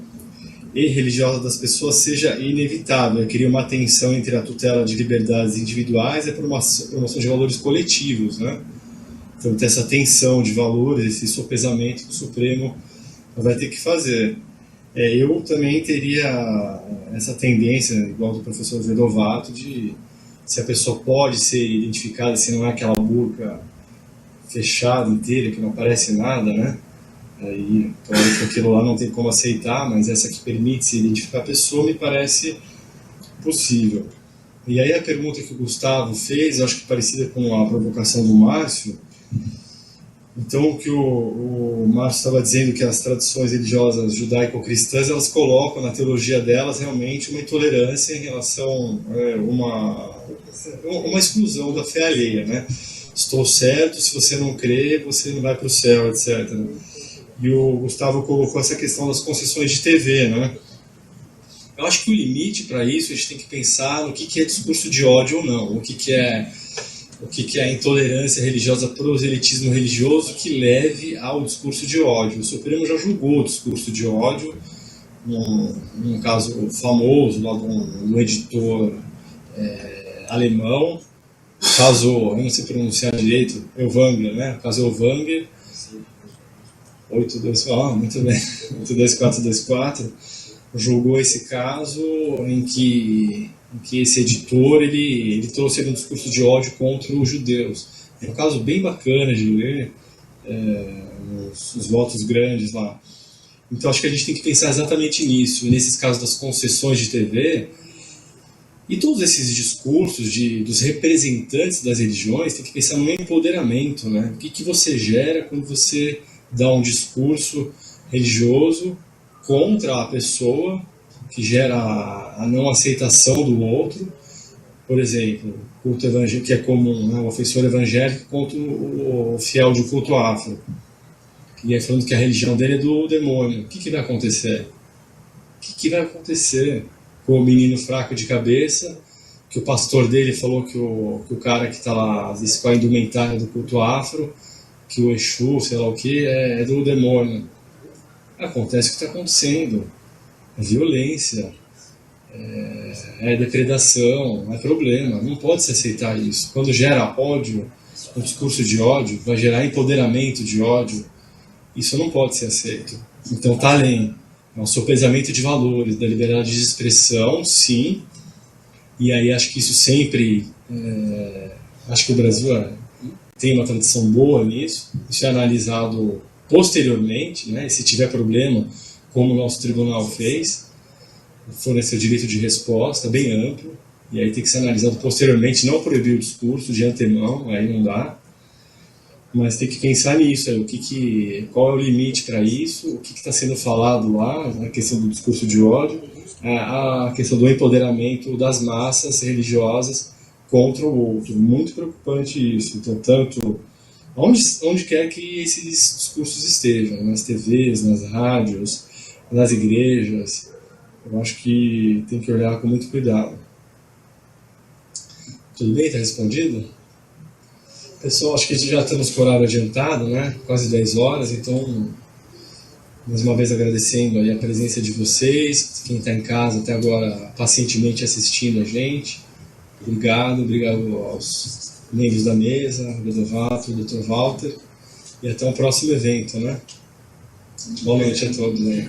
e religiosa das pessoas seja inevitável. Cria uma tensão entre a tutela de liberdades individuais e a promoção de valores coletivos, né? Então tem essa tensão de valores, esse sopesamento que o Supremo vai ter que fazer. Eu também teria essa tendência, igual do professor Vedovato, de se a pessoa pode ser identificada, se não é aquela burca fechada inteira, que não aparece nada, né? Aí, claro que aquilo lá não tem como aceitar, mas essa que permite se identificar a pessoa me parece possível. E aí a pergunta que o Gustavo fez, acho que parecida com a provocação do Márcio. Então, o que o Márcio estava dizendo, que as tradições religiosas judaico-cristãs, elas colocam na teologia delas realmente uma intolerância em relação a uma exclusão da fé alheia, né? Estou certo, se você não crê, você não vai para o céu, etc. E o Gustavo colocou essa questão das concessões de TV, né? Eu acho que o limite para isso, a gente tem que pensar no que é discurso de ódio ou não, o que é a intolerância religiosa, proselitismo religioso que leve ao discurso de ódio. O Supremo já julgou o discurso de ódio, num caso famoso, lá de um editor alemão, caso, eu não sei pronunciar direito, Elvanger, né? Caso Elvanger, 824, muito bem, 82424, julgou esse caso em que esse editor ele trouxe um discurso de ódio contra os judeus. É um caso bem bacana de ler, os votos grandes lá. Então acho que a gente tem que pensar exatamente nisso, nesses casos das concessões de TV, e todos esses discursos dos representantes das religiões, tem que pensar no empoderamento, né? O que você gera quando você dá um discurso religioso contra a pessoa, que gera a não aceitação do outro. Por exemplo, culto evangélico, que é comum, né? O ofensor evangélico contra o fiel de culto afro, e aí falando que a religião dele é do demônio. O que vai acontecer? O que vai acontecer com o menino fraco de cabeça, que o pastor dele falou que o cara que está lá, disse com a indumentária do culto afro, que o Exu, sei lá o que, é do demônio. Acontece o que está acontecendo. É violência, é depredação, é problema. Não pode se aceitar isso. Quando gera ódio, um discurso de ódio, vai gerar empoderamento de ódio. Isso não pode ser aceito. Então está além. É um sopesamento de valores, da liberdade de expressão, sim. E aí acho que isso sempre... acho que o Brasil tem uma tradição boa nisso. Isso é analisado posteriormente, né? E se tiver problema, como o nosso tribunal fez, fornecer o direito de resposta bem amplo. E aí tem que ser analisado posteriormente, não proibir o discurso de antemão, aí não dá. Mas tem que pensar nisso, qual é o limite para isso, o que está sendo falado lá, a questão do discurso de ódio, a questão do empoderamento das massas religiosas contra o outro. Muito preocupante isso. Então, tanto onde quer que esses discursos estejam, nas TVs, nas rádios, nas igrejas, eu acho que tem que olhar com muito cuidado. Tudo bem? Está respondido? Pessoal, acho que já estamos com o horário adiantado, né? Quase 10 horas, então, mais uma vez agradecendo aí a presença de vocês, quem está em casa até agora pacientemente assistindo a gente. Obrigado aos membros da mesa, o Vedovato, o Dr. Walter, e até o próximo evento, né? Boa noite a todos aí.